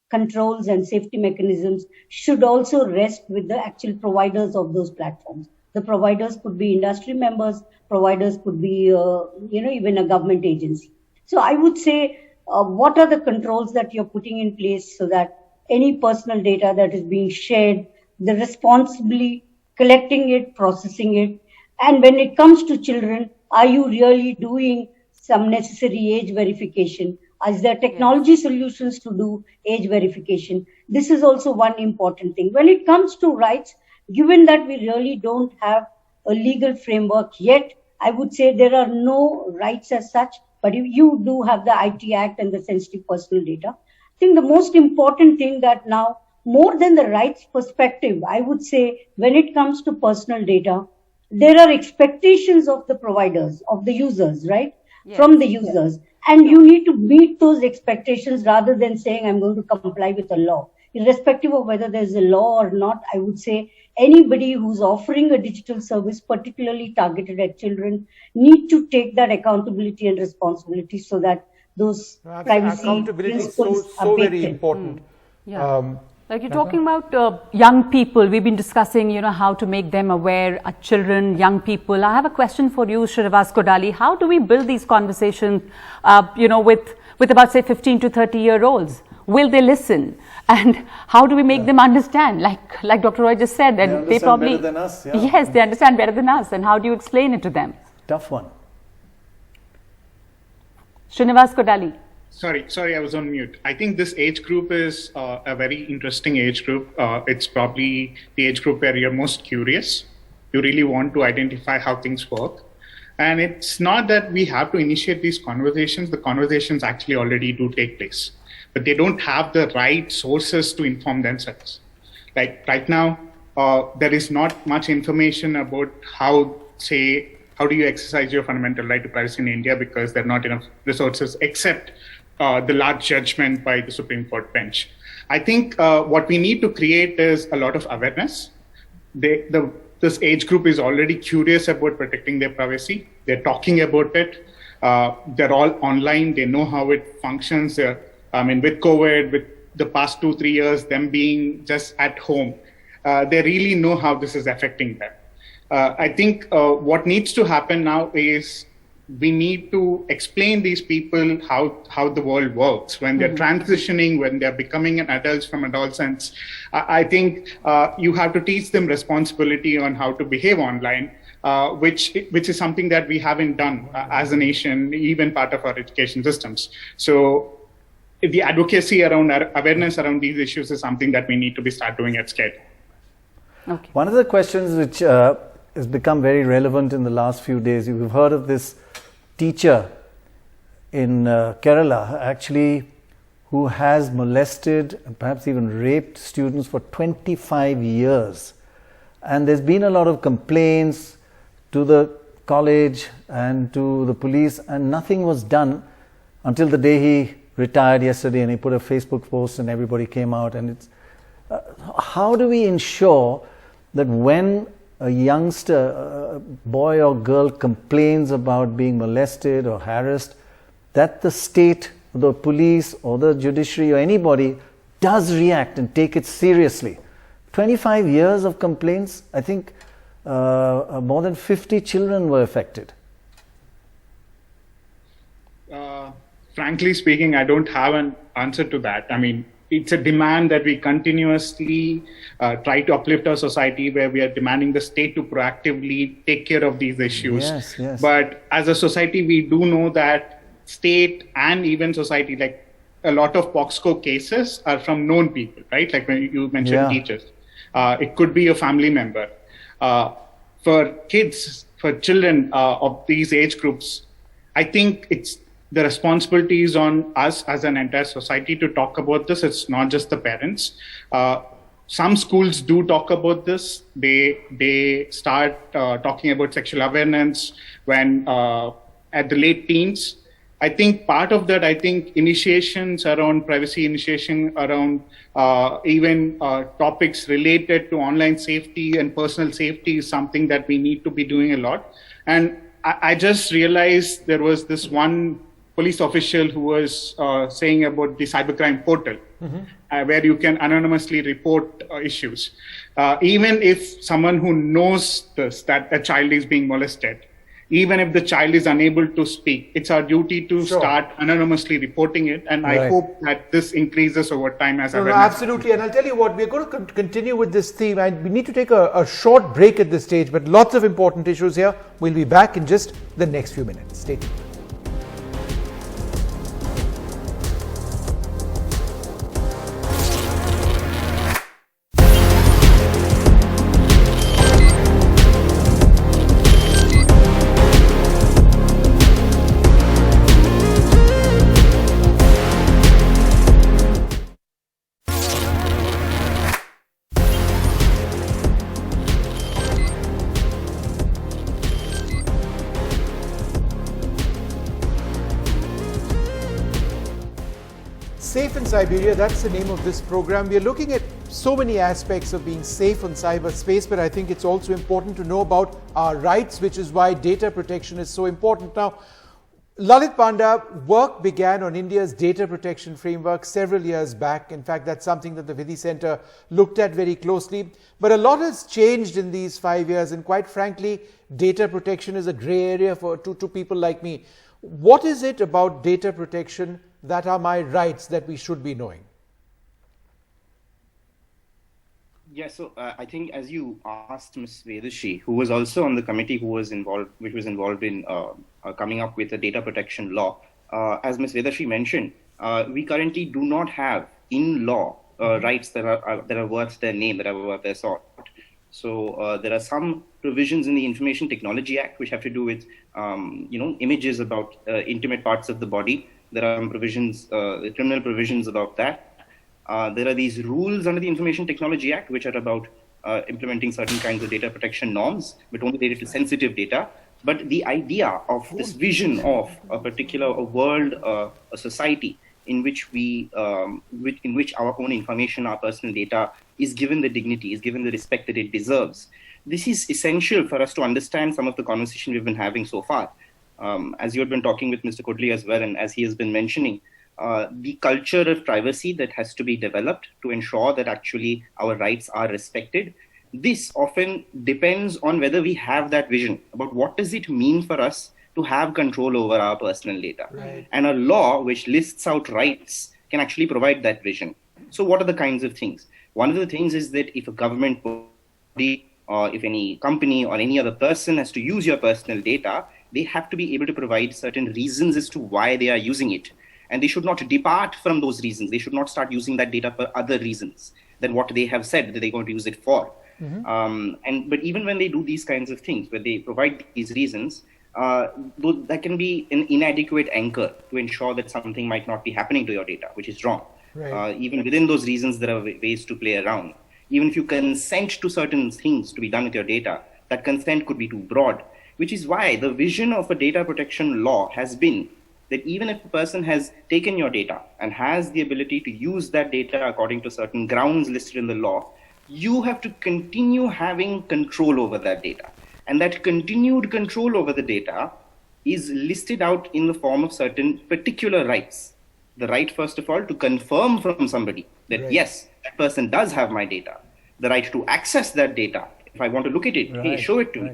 controls and safety mechanisms should also rest with the actual providers of those platforms. The providers could be industry members, providers could be, even a government agency. So I would say, what are the controls that you're putting in place so that any personal data that is being shared, the responsibly collecting it, processing it, and when it comes to children, are you really doing some necessary age verification? Is there technology solutions to do age verification? This is also one important thing. When it comes to rights, given that we really don't have a legal framework yet, I would say there are no rights as such, but you do have the IT Act and the sensitive personal data. I think the most important thing that now, more than the rights perspective, I would say when it comes to personal data, there are expectations of the providers, of the users, right? Yes. From the users. And you need to meet those expectations rather than saying, I'm going to comply with a law. Irrespective of whether there's a law or not, I would say anybody who's offering a digital service, particularly targeted at children, need to take that accountability and responsibility so that those privacy accountability is principles so are baked very in. important. Yeah. Like you're talking about young people, we've been discussing, how to make them aware, children, young people. I have a question for you, Srinivas Kodali. How do we build these conversations, with about, say, 15 to 30-year-olds? Will they listen? And how do we make them understand? Like Dr. Roy just said, that they probably better than us. Yeah. Yes, they understand better than us. And how do you explain it to them? Tough one. Srinivas Kodali. Sorry, I was on mute. I think this age group is a very interesting age group. It's probably the age group where you're most curious. You really want to identify how things work. And it's not that we have to initiate these conversations. The conversations actually already do take place. But they don't have the right sources to inform themselves. Like right now, there is not much information about how do you exercise your fundamental right to privacy in India, because there are not enough resources except the large judgment by the Supreme Court bench. I think what we need to create is a lot of awareness. This age group is already curious about protecting their privacy. They're talking about it. They're all online. They know how it functions. With COVID, with the past 2-3 years, them being just at home, they really know how this is affecting them. I think what needs to happen now is we need to explain these people how the world works when they're transitioning, when they're becoming an adults from adolescence. I think you have to teach them responsibility on how to behave online, which is something that we haven't done as a nation, even part of our education systems. So the advocacy around awareness around these issues is something that we need to start doing at scale. Okay. One of the questions which has become very relevant in the last few days, you've heard of this teacher in Kerala, actually, who has molested and perhaps even raped students for 25 years. And there's been a lot of complaints to the college and to the police, and nothing was done until the day he retired yesterday, and he put a Facebook post and everybody came out. And it's how do we ensure that when a youngster, a boy or girl, complains about being molested or harassed, that the state, the police or the judiciary or anybody does react and take it seriously? 25 years of complaints, I think more than 50 children were affected. Yes. What do you think? 25 years of complaints, I think more than 50 children were affected. 25 years of complaints, I think more than 50 children were affected. frankly speaking, I don't have an answer to that. I mean, it's a demand that we continuously try to uplift our society, where we are demanding the state to proactively take care of these issues. Yes, yes. But as a society, we do know that state and even society, like a lot of POXCO cases are from known people, right? Like when you mentioned teachers. It could be a family member. For kids, for children of these age groups, I think it's the responsibility is on us as an entire society to talk about this. It's not just the parents. Some schools do talk about this. They start talking about sexual awareness when at the late teens. I think part of that, initiations around privacy, initiation around even topics related to online safety and personal safety is something that we need to be doing a lot. And I just realized there was this one police official who was saying about the cybercrime portal, where you can anonymously report issues. Even if someone who knows this, that a child is being molested, even if the child is unable to speak, it's our duty to start anonymously reporting it. And I hope that this increases over time as awareness. Absolutely. And I'll tell you what, we're going to continue with this theme, and we need to take a short break at this stage, but lots of important issues here. We'll be back in just the next few minutes. Stay tuned. Safe in Cyberia, that's the name of this program. We are looking at so many aspects of being safe on cyberspace, but I think it's also important to know about our rights, which is why data protection is so important. Now, Lalit Panda, work began on India's data protection framework several years back. In fact, that's something that the Vidhi Center looked at very closely. But a lot has changed in these 5 years, and quite frankly, data protection is a grey area to people like me. What is it about data protection that are my rights that we should be knowing? Yeah, so I think as you asked Ms. Vedashi, who was also on the committee which was involved in coming up with a data protection law, as Ms. Vedashi mentioned, we currently do not have in law rights that are worth their name, that are worth their sort. So there are some provisions in the Information Technology Act which have to do with images about intimate parts of the body. There are provisions, criminal provisions about that. There are these rules under the Information Technology Act which are about implementing certain kinds of data protection norms, but only related to sensitive data. But the idea of this vision of a particular world, a society in which in which our own information, our personal data is given the dignity, is given the respect that it deserves. This is essential for us to understand some of the conversation we've been having so far. As you had been talking with Mr. Kodli as well, and as he has been mentioning, the culture of privacy that has to be developed to ensure that actually our rights are respected. This often depends on whether we have that vision about what does it mean for us to have control over our personal data. Right. And a law which lists out rights can actually provide that vision. So what are the kinds of things? One of the things is that if a government body or if any company or any other person has to use your personal data, they have to be able to provide certain reasons as to why they are using it. And they should not depart from those reasons. They should not start using that data for other reasons than what they have said that they're going to use it for. Mm-hmm. But even when they do these kinds of things, where they provide these reasons, that can be an inadequate anchor to ensure that something might not be happening to your data, which is wrong. Right. Even within those reasons, there are ways to play around. Even if you consent to certain things to be done with your data, that consent could be too broad, which is why the vision of a data protection law has been that even if a person has taken your data and has the ability to use that data according to certain grounds listed in the law, you have to continue having control over that data. And that continued control over the data is listed out in the form of certain particular rights. The right, first of all, to confirm from somebody that, yes, that person does have my data. The right to access that data. If I want to look at it, hey, show it to me.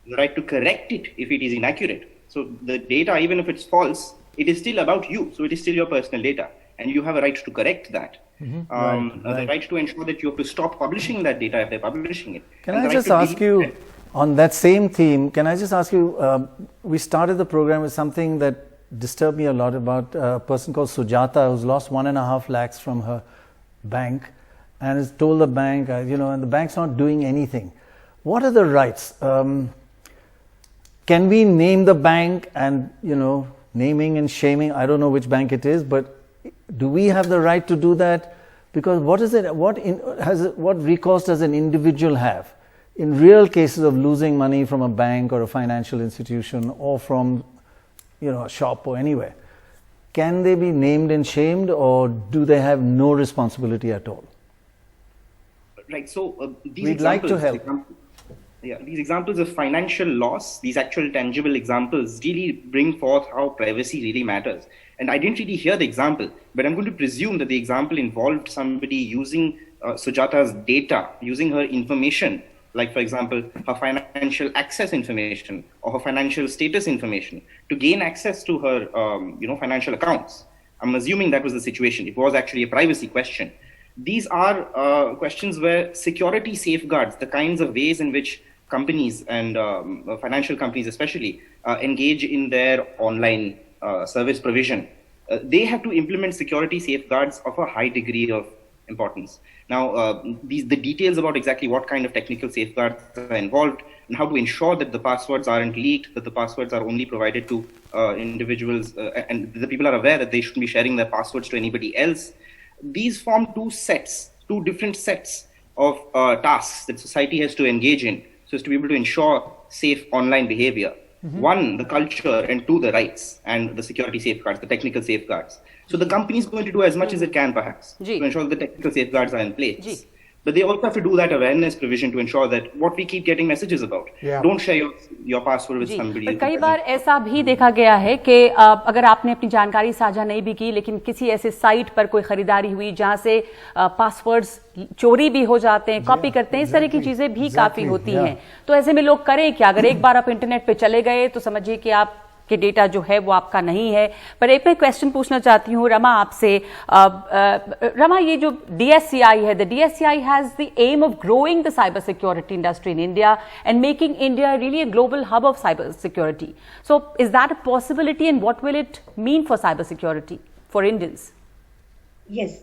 The right to correct it if it is inaccurate. So the data, even if it's false, it is still about you. So it is still your personal data, and you have a right to correct that. The right to ensure that you have to stop publishing that data if they're publishing it. Can I just ask you, on that same theme, can I just ask you, we started the program with something that disturbed me a lot about a person called Sujata who's lost 1.5 lakhs from her bank and has told the bank, and the bank's not doing anything. What are the rights? Can we name the bank and, naming and shaming, I don't know which bank it is, but do we have the right to do that? Because what recourse does an individual have in real cases of losing money from a bank or a financial institution or from, a shop or anywhere? Can they be named and shamed, or do they have no responsibility at all? Right. So these We'd like to help. These examples of financial loss, these actual tangible examples really bring forth how privacy really matters. And I didn't really hear the example, but I'm going to presume that the example involved somebody using Sujata's data, using her information, like, for example, her financial access information or her financial status information to gain access to her, financial accounts. I'm assuming that was the situation. It was actually a privacy question. These are questions where security safeguards, the kinds of ways in which companies and financial companies especially engage in their online service provision, they have to implement security safeguards of a high degree of importance. Now, the details about exactly what kind of technical safeguards are involved and how to ensure that the passwords aren't leaked, that the passwords are only provided to individuals and the people are aware that they shouldn't be sharing their passwords to anybody else. These form two different sets of tasks that society has to engage in so as to be able to ensure safe online behavior. One, the culture, and two, the rights and the security safeguards, the technical safeguards. So the company is going to do as much as it can, perhaps, to ensure that the technical safeguards are in place. But they also have to do that awareness provision to ensure that what we keep getting messages about, don't share your password with somebody. पर कई बार ऐसा भी देखा गया है कि अगर आपने अपनी जानकारी साझा नहीं भी की, लेकिन किसी ऐसे साइट पर कोई खरीदारी हुई जहां से पासवर्ड्स चोरी भी हो जाते हैं, कॉपी करते हैं, इस तरह की चीजें भी काफी होती हैं. तो ऐसे में लोग करें क्या? अगर एक बार आप इंटरनेट पे चले गए तो समझिए कि आप कि डेटा जो है वो आपका नहीं है. पर एक मैं क्वेश्चन पूछना चाहती हूँ रमा आपसे. रमा, ये जो DSCI है, the DSCI has the aim of growing the cyber security industry in India and making India really a global hub of cyber security. So is that a possibility, and what will it mean for cyber security for Indians? Yes.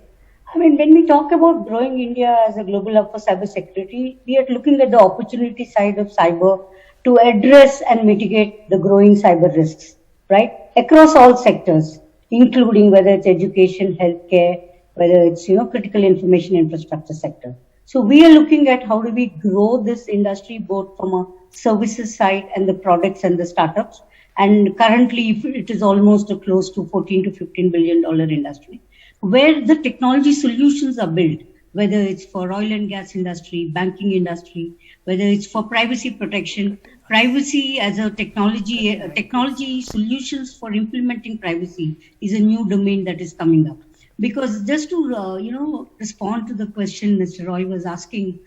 I mean, when we talk about growing India as a global hub for cyber security, we are looking at the opportunity side of cyber to address and mitigate the growing cyber risks, right? Across all sectors, including whether it's education, healthcare, whether it's, critical information infrastructure sector. So we are looking at how do we grow this industry, both from a services side and the products and the startups. And currently it is almost a close to $14 to $15 billion industry, where the technology solutions are built, whether it's for oil and gas industry, banking industry, whether it's for privacy protection. Privacy as a technology solutions for implementing privacy is a new domain that is coming up. Because just to, respond to the question Mr. Roy was asking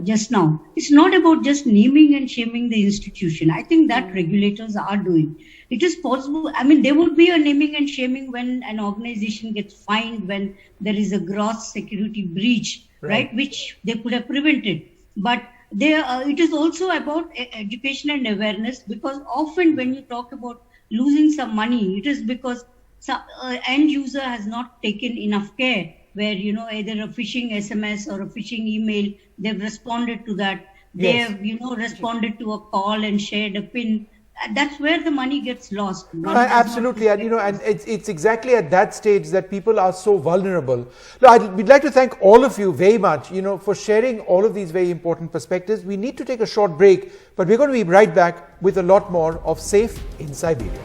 just now, it's not about just naming and shaming the institution. I think that regulators are doing. It is possible. I mean, there would be a naming and shaming when an organization gets fined, when there is a gross security breach, right, which they could have prevented. But it is also about education and awareness, because often when you talk about losing some money, it is because some end user has not taken enough care, where, either a phishing SMS or a phishing email, they've responded to that. They have, responded to a call and shared a PIN. That's where the money gets lost. Absolutely, and and it's exactly at that stage that people are so vulnerable. We'd like to thank all of you very much, for sharing all of these very important perspectives. We need to take a short break, but we're going to be right back with a lot more of Safe in Cyberia.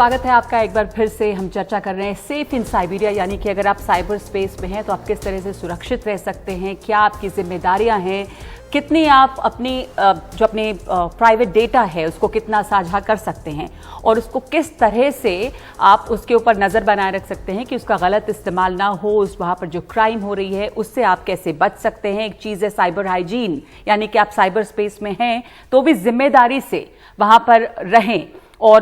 स्वागत है आपका एक बार फिर से। हम चर्चा कर रहे हैं सेफ इन साइबेरिया, यानी कि अगर आप साइबर स्पेस में हैं तो आप किस तरह से सुरक्षित रह सकते हैं, क्या आपकी जिम्मेदारियां हैं, कितनी आप अपनी जो अपने प्राइवेट डेटा है उसको कितना साझा कर सकते हैं और उसको किस तरह से आप उसके ऊपर नज़र बनाए रख सकते हैं कि उसका गलत इस्तेमाल ना हो, उस वहाँ पर जो क्राइम हो रही है उससे आप कैसे बच सकते हैं। एक चीज़ है साइबर हाइजीन, यानी कि आप साइबर स्पेस में हैं तो भी जिम्मेदारी से वहाँ पर रहें और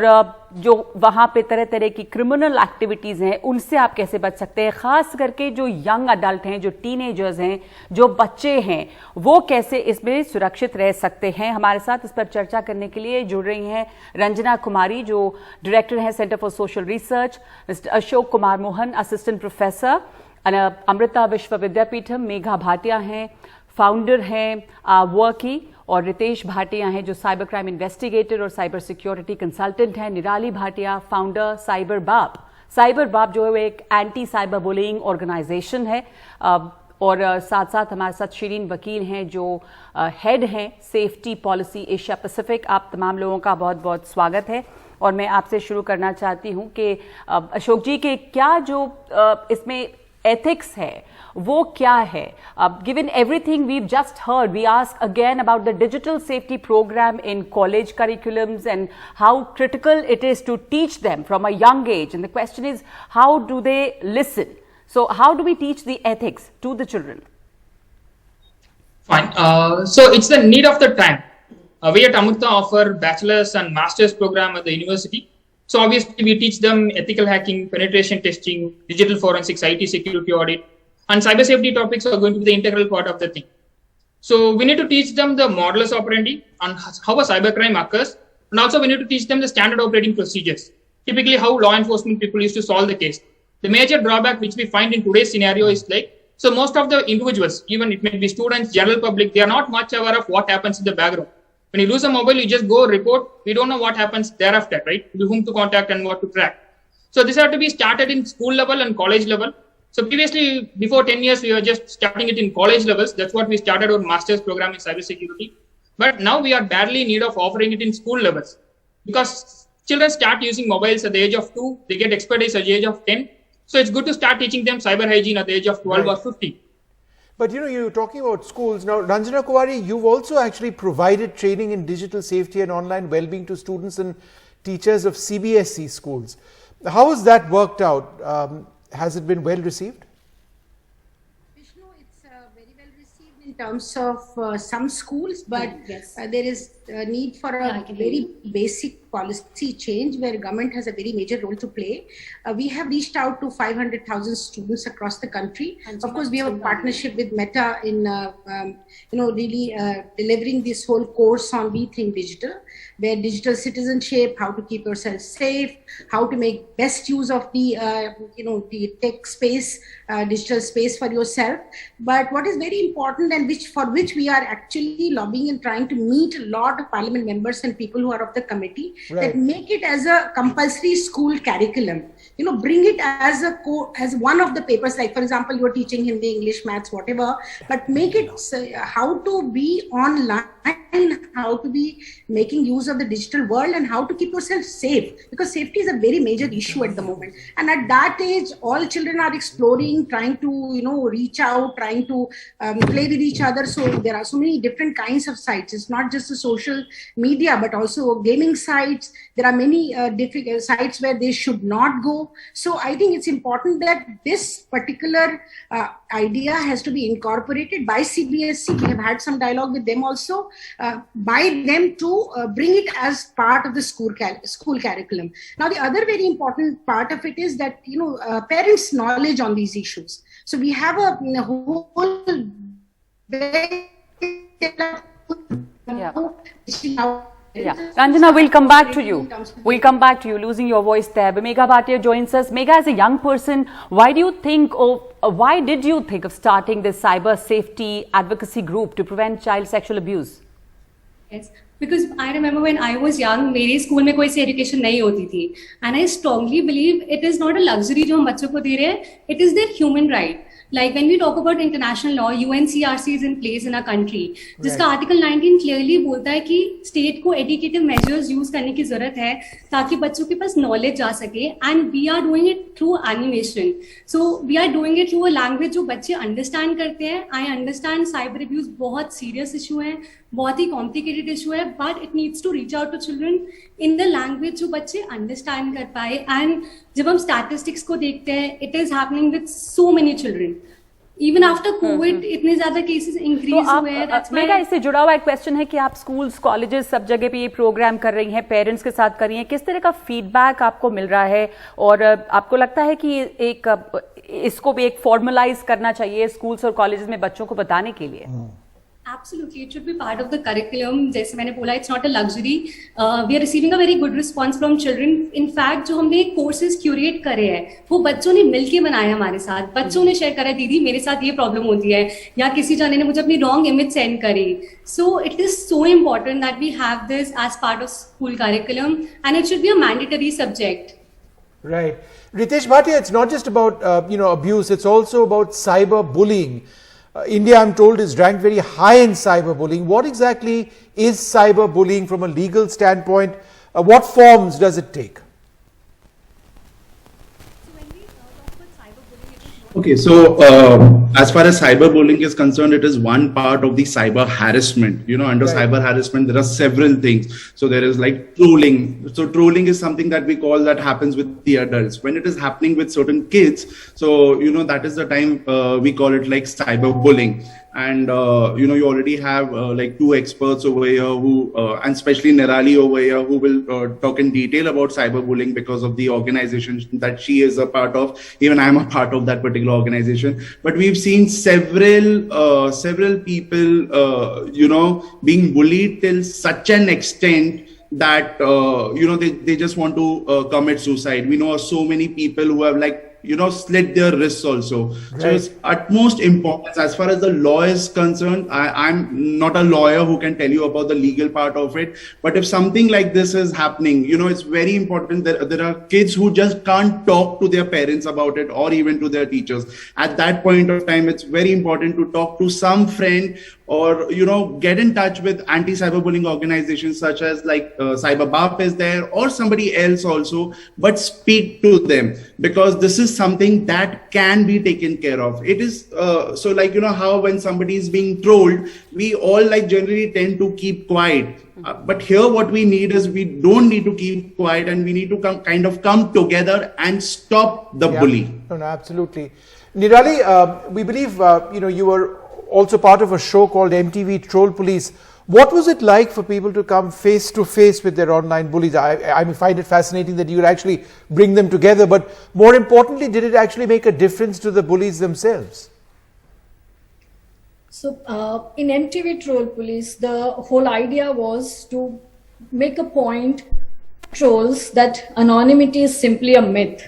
जो वहाँ पे तरह तरह की क्रिमिनल एक्टिविटीज़ हैं उनसे आप कैसे बच सकते हैं। ख़ास करके जो यंग अडल्ट हैं, जो टीनेजर्स हैं, जो बच्चे हैं, वो कैसे इसमें सुरक्षित रह सकते हैं। हमारे साथ इस पर चर्चा करने के लिए जुड़ रही हैं रंजना कुमारी, जो डायरेक्टर हैं centre for social research, mister Ashok Kumar Mohan, assistant professor, Amrita Vishwavidyapeetham, Megha Bhatia हैं, फाउंडर हैं वर्की, और रितेश भाटिया हैं जो साइबर क्राइम इन्वेस्टिगेटर और साइबर सिक्योरिटी कंसल्टेंट हैं, निराली भाटिया फाउंडर साइबर बाप जो है एक एंटी साइबर बुलिंग ऑर्गेनाइजेशन है, और साथ साथ हमारे साथ शिरीन वकील हैं जो हेड हैं सेफ्टी पॉलिसी एशिया पैसिफिक। आप तमाम लोगों का बहुत बहुत स्वागत है और मैं आपसे शुरू करना चाहती हूं कि अशोक जी के क्या जो इसमें एथिक्स है वो क्या है। Given everything we've just heard, we ask again about the digital safety program in college curriculums and how critical it is to teach them from a young age. And the question is, how do they listen? So how do we teach the ethics to the children? Fine. So it's the need of the time. We at Amrita offer bachelor's and master's program at the university. So obviously we teach them ethical hacking, penetration testing, digital forensics, IT security audit, and cyber safety topics are going to be the integral part of the thing. So we need to teach them the modus operandi on how a cybercrime occurs, and also we need to teach them the standard operating procedures. Typically how law enforcement people used to solve the case. The major drawback which we find in today's scenario is so most of the individuals, even it may be students, general public, they are not much aware of what happens in the background. When you lose a mobile, you just go report. We don't know what happens thereafter, right? To whom to contact and what to track. So this had to be started in school level and college level. So previously, before 10 years, we were just starting it in college levels. That's what we started our master's program in cybersecurity. But now we are badly in need of offering it in school levels because children start using mobiles at the age of 2. They get expertise at the age of 10. So it's good to start teaching them cyber hygiene at the age of 12 or 15. But you're talking about schools. Now, Ranjana Kuwari, you've also actually provided training in digital safety and online well-being to students and teachers of CBSE schools. How has that worked out? Has it been well received? Vishnu, it's very well received in terms of some schools, but there is a need for a very basic policy change where government has a very major role to play. We have reached out to 500,000 students across the country. Of course, we have a partnership with Meta in really delivering this whole course on We Think Digital, where digital citizenship, how to keep yourself safe, how to make best use of the the tech space, digital space for yourself. But what is very important and for which we are actually lobbying and trying to meet a lot of parliament members and people who are of the committee, that make it as a compulsory school curriculum. Bring it as as one of the papers, like for example, you are teaching Hindi, English, maths, whatever, but make it how to be online, how to be making use of the digital world and how to keep yourself safe, because safety is a very major issue at the moment. And at that age, all children are exploring, trying to, reach out, trying to play with each other. So there are so many different kinds of sites. It's not just the social media, but also gaming sites. There are many different sites where they should not go. So I think it's important that this particular idea has to be incorporated by CBSE. We have had some dialogue with them also, by them to bring it as part of the school curriculum. Now, the other very important part of it is that, parents' knowledge on these issues. So we have a whole Ranjana, we'll come back to you. We'll come back to you, losing your voice there. But Megha Bhatia joins us. Megha, as a young person, why did you think of starting this cyber safety advocacy group to prevent child sexual abuse? Yes. Because I remember when I was young, मेरे school में कोई सी education नहीं होती थी, and I strongly believe it is not a luxury जो हम बच्चों को दे रहे हैं, it is their human right. Like when we talk about international law, UNCRC is in place in our country, जिसका आर्टिकल 19 क्लियरली बोलता है कि स्टेट को एडुकेटिव मेजर्स यूज करने की जरूरत है ताकि बच्चों के पास नॉलेज जा सके, and we are doing it through animation. So we are doing it through a language जो बच्चे अंडरस्टैंड करते हैं. आई अंडरस्टैंड साइबर अब्यूज बहुत सीरियस इशू है, बहुत ही कॉम्प्लिकेटेड इशू है, but it needs to reach out to children in the language जो बच्चे अंडरस्टैंड कर पाए. एंड जब हम स्टैटिस्टिक्स को देखते हैं, it is happening with so many children. Even after Covid इतने ज्यादा केसेस इंक्रीज हुए हैं. मेरा इससे जुड़ा हुआ एक क्वेश्चन है कि आप स्कूल्स, कॉलेजेस, सब जगह पे ये प्रोग्राम कर रही हैं, पेरेंट्स के साथ कर रही हैं, किस तरह का फीडबैक आपको मिल रहा है, और आपको लगता है कि इसको भी एक फॉर्मलाइज करना चाहिए स्कूल्स और कॉलेजेस में बच्चों को बताने के लिए? Absolutely, it should be part of the curriculum. जैसे मैंने बोला, it's not a luxury. We are receiving a very good response from children. In fact, जो हमने courses curate करे हैं, वो बच्चों ने मिलके बनाए हमारे साथ. बच्चों ने शेयर करा, दीदी मेरे साथ ये प्रॉब्लम होती है, या किसी जाने ने मुझे अपनी wrong image send करी. So it is so important that we have this as part of school curriculum, and it should be a mandatory subject. Right. Ritesh Bhatia, it's not just about abuse, it's also about cyber bullying. India, I'm told, is ranked very high in cyberbullying. What exactly is cyberbullying from a legal standpoint? What forms does it take? Okay, so as far as cyberbullying is concerned, it is one part of the cyber harassment. Under cyber harassment, there are several things. So there is like trolling. So trolling is something that we call that happens with the adults. When it is happening with certain kids, so that is the time we call it like cyberbullying. And you already have like two experts over here who and especially Nirali over here, who will talk in detail about cyberbullying because of the organization that she is a part of. Even I am a part of that particular organization. But we've seen several people being bullied till such an extent that they just want to commit suicide. We know so many people who have like slit their wrists also. So it's utmost importance. As far as the law is concerned, I'm not a lawyer who can tell you about the legal part of it. But if something like this is happening, it's very important that there are kids who just can't talk to their parents about it or even to their teachers. At that point of time, it's very important to talk to some friend or, get in touch with anti-cyberbullying organizations such as like CyberBAP is there or somebody else also, but speak to them because this is something that can be taken care of. It is so like, how when somebody is being trolled, we all like generally tend to keep quiet. But here what we need is we don't need to keep quiet and we need to come together and stop the bully. No, absolutely. Nirali, we believe, you were also part of a show called MTV Troll Police. What was it like for people to come face to face with their online bullies? I find it fascinating that you would actually bring them together, but more importantly, did it actually make a difference to the bullies themselves? So in MTV Troll Police, the whole idea was to make a point trolls that anonymity is simply a myth.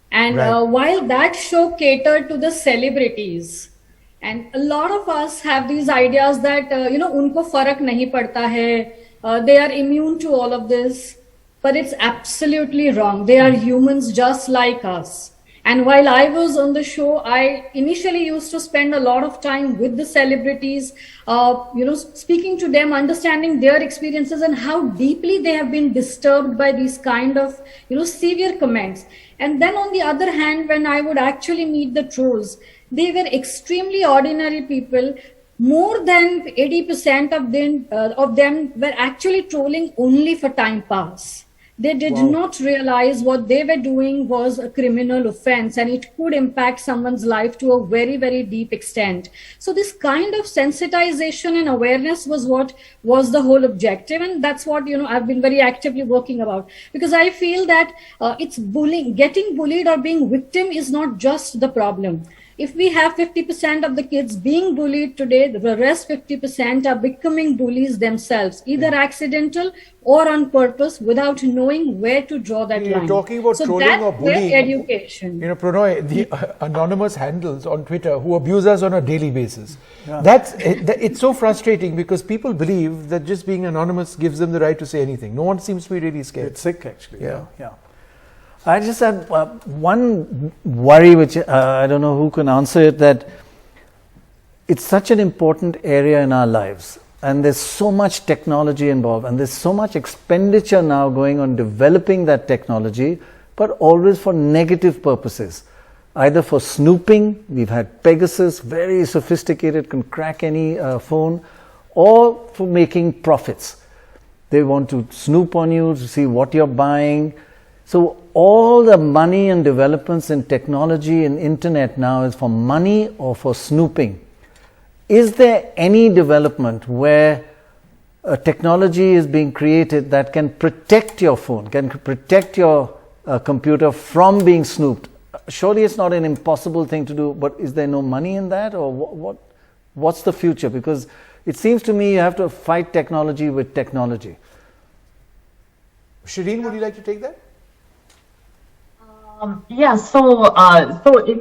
And while that show catered to the celebrities, and a lot of us have these ideas that, unko farak nahi padta hai, they are immune to all of this, but it's absolutely wrong. They are humans just like us. And while I was on the show, I initially used to spend a lot of time with the celebrities, speaking to them, understanding their experiences and how deeply they have been disturbed by these kind of, severe comments. And then on the other hand, when I would actually meet the trolls, they were extremely ordinary people. More than 80% of them were actually trolling only for time pass. They did not realize what they were doing was a criminal offense and it could impact someone's life to a very, very deep extent. So this kind of sensitization and awareness was what was the whole objective. And that's what, I've been very actively working about, because I feel that it's bullying, getting bullied or being victim is not just the problem. if we have 50% of the kids being bullied today, the rest 50% are becoming bullies themselves, either accidental or on purpose, without knowing where to draw that line. You're talking about so trolling that's or bullying. where education. You know, Prannoy, the anonymous handles on Twitter who abuse us on a daily basis. Yeah. It's so frustrating because people believe that just being anonymous gives them the right to say anything. No one seems to be really scared. It's sick, actually. Yeah. I just had one worry, which I don't know who can answer it, that it's such an important area in our lives. And there's so much technology involved, and there's so much expenditure now going on developing that technology, but always for negative purposes. Either for snooping, we've had Pegasus, very sophisticated, can crack any phone, or for making profits. They want to snoop on you to see what you're buying. So all the money and developments in technology and internet now is for money or for snooping. Is there any development where a technology is being created that can protect your phone, can protect your computer from being snooped? Surely it's not an impossible thing to do, but is there no money in that, or what's the future? Because it seems to me you have to fight technology with technology. Shireen, would you like to take that? So in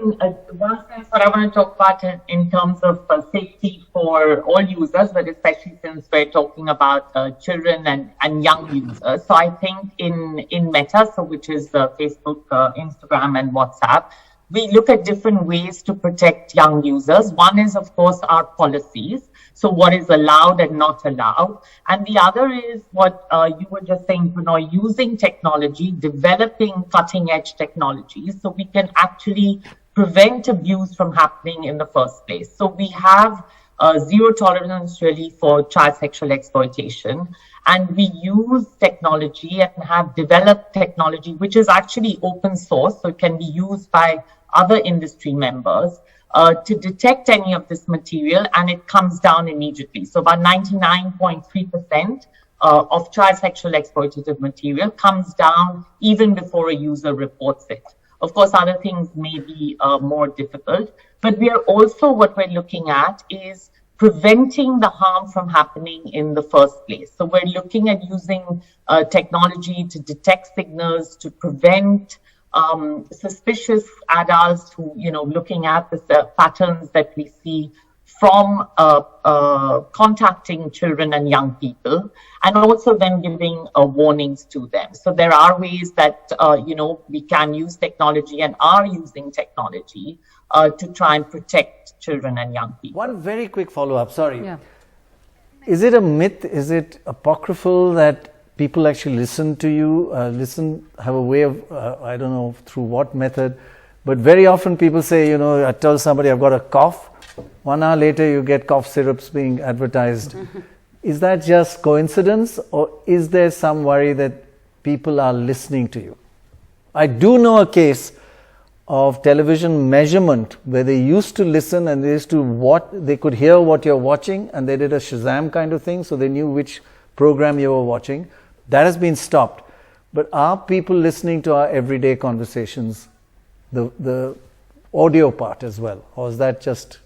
one sense, what I want to talk about in terms of safety for all users, but especially since we're talking about children and young users. So I think in Meta, which is Facebook, Instagram, and WhatsApp, we look at different ways to protect young users. One is, of course, our policies. So what is allowed and not allowed. And the other is what you were just saying, Prannoy, using technology, developing cutting edge technologies so we can actually prevent abuse from happening in the first place. So we have zero tolerance really for child sexual exploitation. And we use technology and have developed technology, which is actually open source. So it can be used by other industry members. To detect any of this material, and it comes down immediately. So about 99.3% of child sexual exploitative material comes down even before a user reports it. Of course, other things may be more difficult, but we are also, what we're looking at is preventing the harm from happening in the first place. So we're looking at using technology to detect signals, to prevent suspicious adults who, looking at the patterns that we see from contacting children and young people, and also then giving warnings to them. So there are ways that, we can use technology and are using technology to try and protect children and young people. One very quick follow-up, sorry. Yeah. Is it a myth, is it apocryphal that people actually listen to you, have a way of, I don't know through what method, but very often people say, I tell somebody I've got a cough, 1 hour later you get cough syrups being advertised. Is that just coincidence, or is there some worry that people are listening to you? I do know a case of television measurement where they used to listen and they could hear what you're watching, and they did a Shazam kind of thing, so they knew which program you were watching. That has been stopped. But are people listening to our everyday conversations, the audio part as well? Or is that just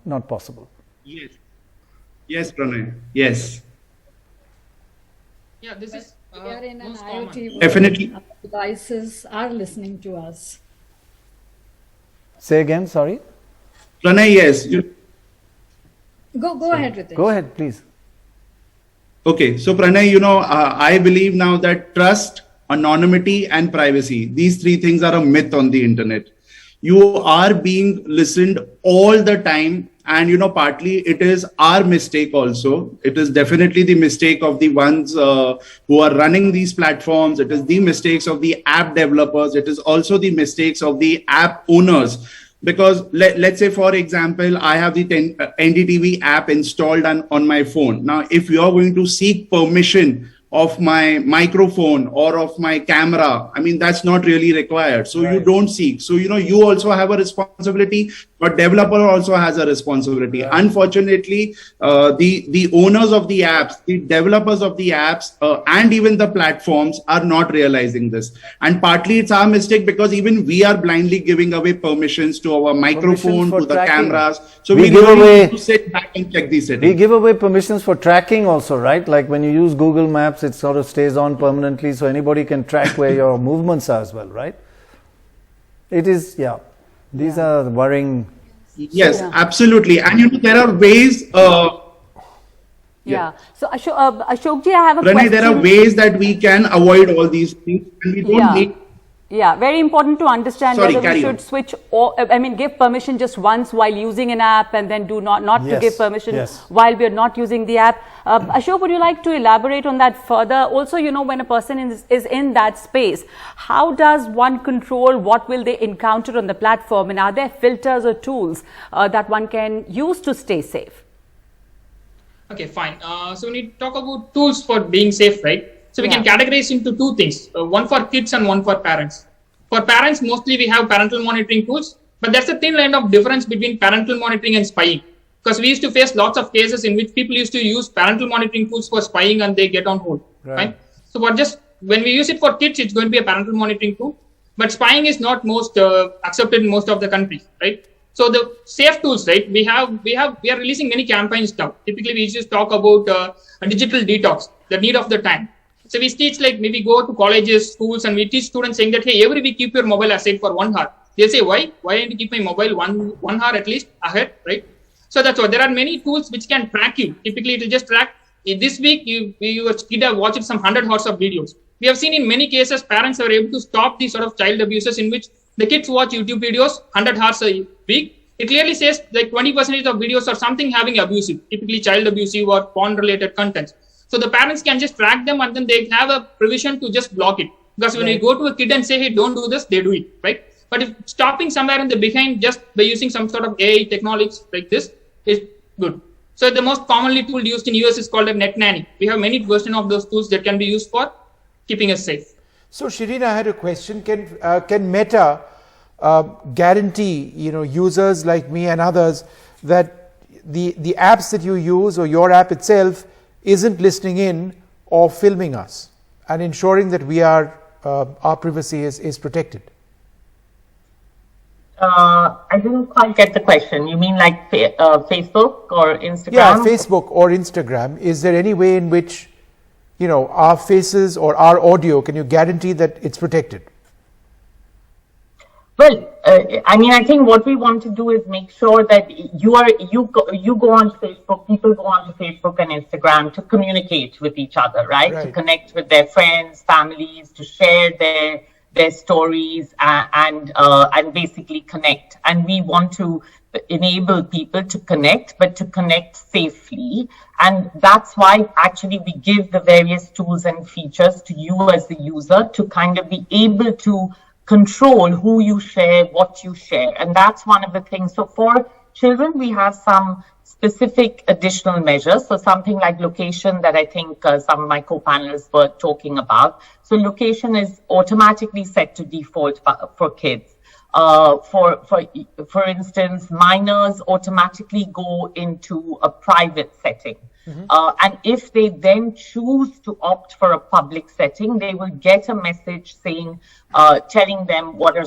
not possible? Yes, Prannoy. Yes. Yeah, this is we are in an IoT world. Definitely. Our devices are listening to us. Say again, sorry? Prannoy, yes. Go ahead with it. Go ahead, please. Okay, so Prannoy, I believe now that trust, anonymity, and privacy, these three things are a myth on the internet. You are being listened all the time, and partly it is our mistake also. It is definitely the mistake of the ones who are running these platforms. It is the mistakes of the app developers. It is also the mistakes of the app owners. Because let's say, for example, I have the NDTV app installed on my phone. Now, if you're going to seek permission of my microphone or of my camera, that's not really required. So you don't seek. So, you also have a responsibility to but developer also has a responsibility. Unfortunately, the owners of the apps, the developers of the apps, and even the platforms are not realizing this. And partly it's our mistake because even we are blindly giving away permissions to our microphone, to the cameras. So we really need to sit back and check these settings. We give away permissions for tracking also, right? Like when you use Google Maps, it sort of stays on permanently, so anybody can track where your movements are as well, right? It is, these are worrying. Yes, absolutely. And there are ways. So Ashokji, I have a Prannoy, question. there are ways that we can avoid all these things, and we don't need. Yeah, very important to understand whether we should switch or, give permission just once while using an app and then do not to give permission while we are not using the app. Ashok, would you like to elaborate on that further? Also, when a person is in that space, how does one control what will they encounter on the platform, and are there filters or tools that one can use to stay safe? Okay, fine. So when we talk about tools for being safe, right? So we can categorize into two things, one for kids and one for parents. For parents, mostly we have parental monitoring tools, but there's a thin line of difference between parental monitoring and spying. Because we used to face lots of cases in which people used to use parental monitoring tools for spying and they get on hold. Right? So when we use it for kids, it's going to be a parental monitoring tool, but spying is not most accepted in most of the countries, right? So the safe tools, right? We are releasing many campaigns now. Typically, we used to talk about a digital detox, the need of the time. So we teach, like, maybe go to colleges, schools, and we teach students saying that, hey, every week keep your mobile aside for 1 hour. They'll say, why? Why don't you keep my mobile one hour at least ahead, right? So that's what. There are many tools which can track you. Typically, it will just track. This week, your kid have watched some 100 hours of videos. We have seen in many cases, parents are able to stop these sort of child abuses in which the kids watch YouTube videos 100 hours a week. It clearly says like 20% of videos are something having abusive, typically child abusive or porn-related contents. So the parents can just track them and then they have a provision to just block it. Because when we go to a kid and say, hey, don't do this, they do it, right? But if stopping somewhere in the behind just by using some sort of AI technologies like this is good. So the most commonly tool used in US is called a net nanny. We have many versions of those tools that can be used for keeping us safe. So Shireen, I had a question. Can Meta guarantee users like me and others that the apps that you use or your app itself isn't listening in or filming us and ensuring that we are our privacy is protected? I didn't quite get the question. You mean like Facebook or Instagram? Yeah, Facebook or Instagram. Is there any way in which our faces or our audio, can you guarantee that it's protected? Well, I think what we want to do is make sure that you go on Facebook, people go on to Facebook and Instagram to communicate with each other, right? To connect with their friends, families, to share their stories and basically connect. And we want to enable people to connect, but to connect safely. And that's why actually we give the various tools and features to you as the user to kind of be able to control who you share, what you share. And that's one of the things. So for children, we have some specific additional measures. So something like location that I think some of my co-panelists were talking about. So location is automatically set to default for kids. For instance, minors automatically go into a private setting. And if they then choose to opt for a public setting, they will get a message saying, telling them what are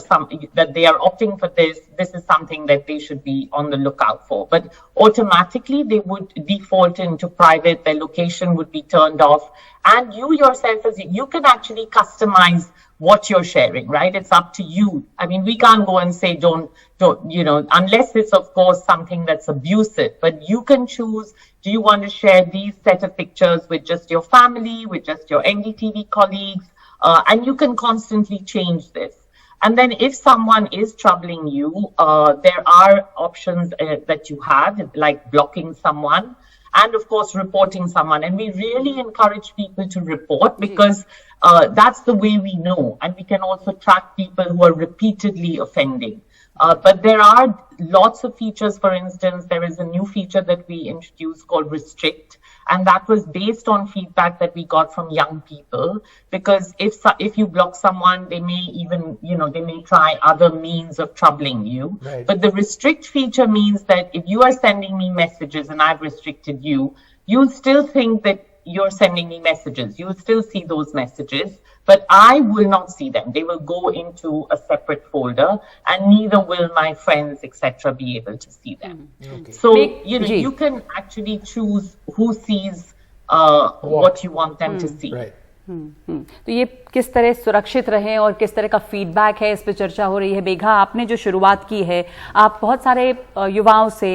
that they are opting for this is something that they should be on the lookout for. But automatically they would default into private, their location would be turned off. And you yourself, you can actually customize what you're sharing, right? It's up to you. I mean, we can't go and say, don't, unless it's, of course, something that's abusive, but you can choose, do you want to share these set of pictures with just your family, with just your NDTV colleagues? And you can constantly change this. And then if someone is troubling you, there are options that you have, like blocking someone and, of course, reporting someone. And we really encourage people to report because that's the way we know. And we can also track people who are repeatedly offending. But there are lots of features. For instance, there is a new feature that we introduced called Restrict. and that was based on feedback that we got from young people. Because if you block someone, they may even, they may try other means of troubling you. Right. But the restrict feature means that if you are sending me messages and I've restricted you, you'll still think that you're sending me messages. You'll still see those messages, but I will not see them. They will go into a separate folder, and neither will my friends, etc., be able to see them. Okay. So, you can actually choose who sees what you want them to see. Right. तो ये किस तरह सुरक्षित रहें और किस तरह का फीडबैक है, इस पे चर्चा हो रही है। बेघा, आपने जो शुरुआत की है, आप बहुत सारे युवाओं से,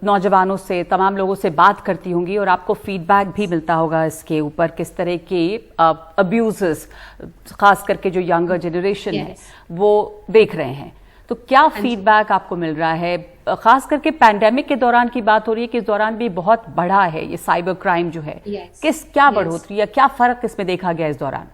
नौजवानों से, तमाम लोगों से बात करती होंगी और आपको फीडबैक भी मिलता होगा इसके ऊपर, किस तरह के अब्यूजेस खास करके जो यंगर जनरेशन है वो देख रहे हैं। तो क्या फीडबैक आपको मिल रहा है? खास करके पैंडेमिक के दौरान की बात हो रही है कि इस दौरान भी बहुत बढ़ा है ये साइबर क्राइम जो है। क्या बढ़ोतरी या क्या फर्क इसमें देखा गया इस दौरान?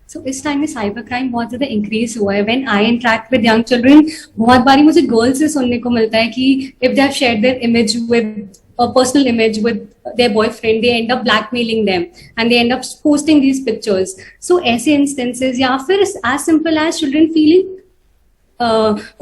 So, इस टाइम में साइबर क्राइम बहुत ज्यादा इंक्रीज हुआ है। When I interact with young children, बहुत बारी मुझे गर्ल्स से सुनने को मिलता है कि if they have shared there image with a personal image with their boyfriend, they end up blackmailing them and they end up posting these pictures. So ऐसे instances, या फिर as simple as children feeling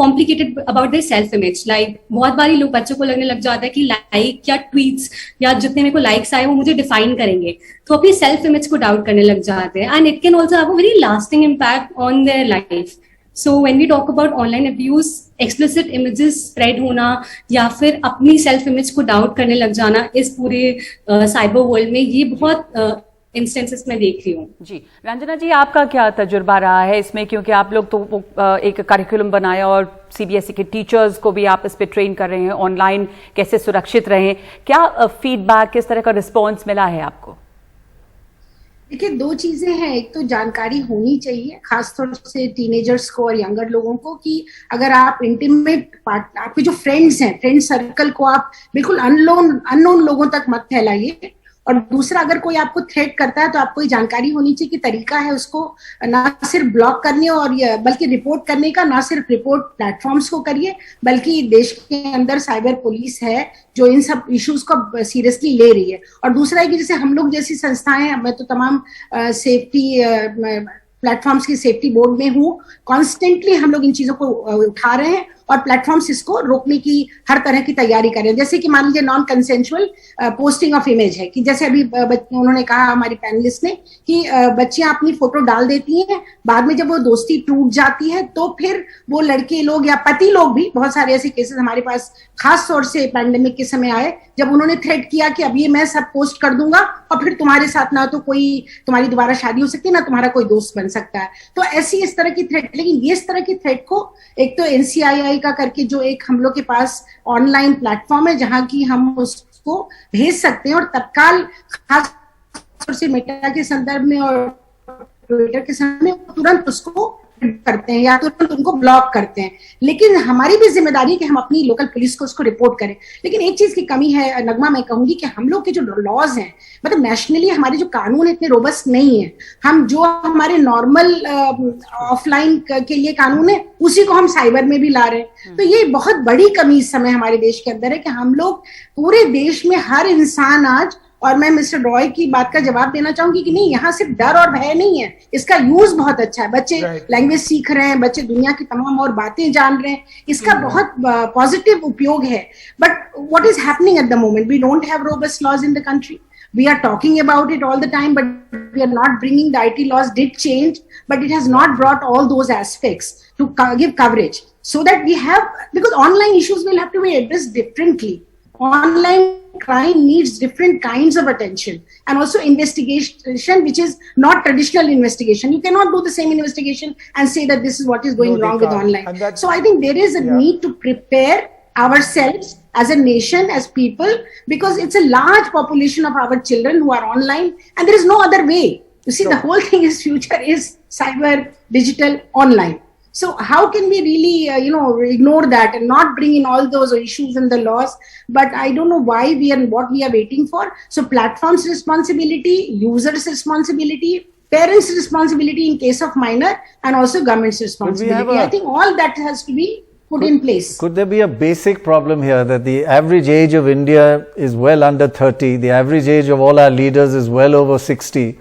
complicated about their self image. Like बहुत बारी लोग, बच्चों को लगने लग जाता है कि लाइक या ट्वीट्स या जितने मेरे को लाइक्स आए वो मुझे डिफाइन करेंगे, तो अपनी सेल्फ इमेज को डाउट करने लग जाते हैं, and it can also have a very lasting impact on their life. So when we talk about online abuse, explicit images spread होना या फिर अपनी सेल्फ इमेज को डाउट करने लग जाना इस पूरे साइबर वर्ल्ड में, ये बहुत इंस्टेंसेस में देख रही हूँ. जी, रंजना जी, आपका क्या तजुर्बा रहा है इसमें, क्योंकि आप लोग तो एक करिकुलम बनाया और सीबीएसई के टीचर्स को भी आप इस पे ट्रेन कर रहे हैं, ऑनलाइन कैसे सुरक्षित रहें, क्या फीडबैक, किस तरह का रिस्पॉन्स मिला है आपको? देखिए, दो चीजें हैं. एक तो जानकारी होनी चाहिए खासतौर से टीनेजर्स को और यंगर लोगों को, कि अगर आप इंटीमेट पार्ट, आपके जो फ्रेंड्स हैं, फ्रेंड सर्कल को आप बिल्कुल अननोन लोगों तक मत फैलाइए. और दूसरा, अगर कोई आपको थ्रेट करता है तो आपको ये जानकारी होनी चाहिए कि तरीका है उसको ना सिर्फ ब्लॉक करने और बल्कि रिपोर्ट करने का. ना सिर्फ रिपोर्ट प्लेटफॉर्म्स को करिए, बल्कि देश के अंदर साइबर पुलिस है जो इन सब इश्यूज को सीरियसली ले रही है. और दूसरा है कि जैसे हम लोग जैसी संस्थाएं, मैं तो तमाम सेफ्टी प्लेटफॉर्म्स की सेफ्टी बोर्ड में हूँ, कॉन्स्टेंटली हम लोग इन चीजों को उठा रहे हैं और प्लेटफॉर्म्स इसको रोकने की हर तरह की तैयारी कर रहे हैं. जैसे कि मान लीजिए non consensual posting of image है, कि जैसे अभी उन्होंने कहा हमारी पैनलिस्ट ने कि बच्चियां अपनी फोटो डाल देती हैं, बाद में जब वो दोस्ती टूट जाती है तो फिर वो लड़के लोग या पति लोग भी, बहुत सारे ऐसे केसेस हमारे पास खास तौर से पैंडेमिक के समय आए, जब उन्होंने थ्रेट किया कि अब ये मैं सब पोस्ट कर दूंगा और फिर तुम्हारे साथ ना तो कोई तुम्हारी दोबारा शादी हो सकती है, ना तुम्हारा कोई दोस्त बन सकता है. तो ऐसी इस तरह की थ्रेट, लेकिन ये इस तरह की थ्रेट को एक तो NCII का करके जो एक हम लोग के पास ऑनलाइन प्लेटफॉर्म है जहां की हम उसको भेज सकते हैं और तत्काल खास तौर से मेटा के संदर्भ में और ट्विटर के संदर्भ में तुरंत उसको करते हैं या तुरंत उनको ब्लॉक करते हैं. लेकिन हमारी भी जिम्मेदारी है कि हम अपनी लोकल पुलिस को उसको रिपोर्ट करें. लेकिन एक चीज की कमी है नगमा, मैं कहूंगी कि हम लोग के जो लॉज हैं, मतलब नेशनली हमारे जो कानून इतने रोबस्ट नहीं है. हम जो हमारे नॉर्मल ऑफलाइन के लिए कानून है उसी को हम साइबर में भी ला रहे हैं. तो ये बहुत बड़ी कमी इस समय हमारे देश के अंदर है कि हम लोग पूरे देश में हर इंसान आज, और मैं मिस्टर रॉय की बात का जवाब देना चाहूंगी कि नहीं, यहाँ सिर्फ डर और भय नहीं है, इसका यूज बहुत अच्छा है. बच्चे लैंग्वेज सीख रहे हैं, बच्चे दुनिया की तमाम और बातें जान रहे हैं, इसका बहुत पॉजिटिव उपयोग है. But what is happening at the moment, we don't have robust laws in the country. We are talking about it all the time, but we are not bringing. The IT laws did change, but it has not brought all those aspects to give coverage, so that we have, because online issues will have to be addressed differently. Online crime needs different kinds of attention, and also investigation which is not traditional investigation. You cannot do the same investigation and say that this is what is going wrong with online. So I think there is a need to prepare ourselves as a nation, as people, because it's a large population of our children who are online, and there is no other way. You see, the whole thing is future is cyber, digital, online. So how can we really, ignore that and not bring in all those issues in the laws? But I don't know why what we are waiting for. So platforms responsibility, users responsibility, parents responsibility in case of minor, and also government's responsibility. I think all that has to be put in place. Could there be a basic problem here that the average age of India is well under 30, the average age of all our leaders is well over 60,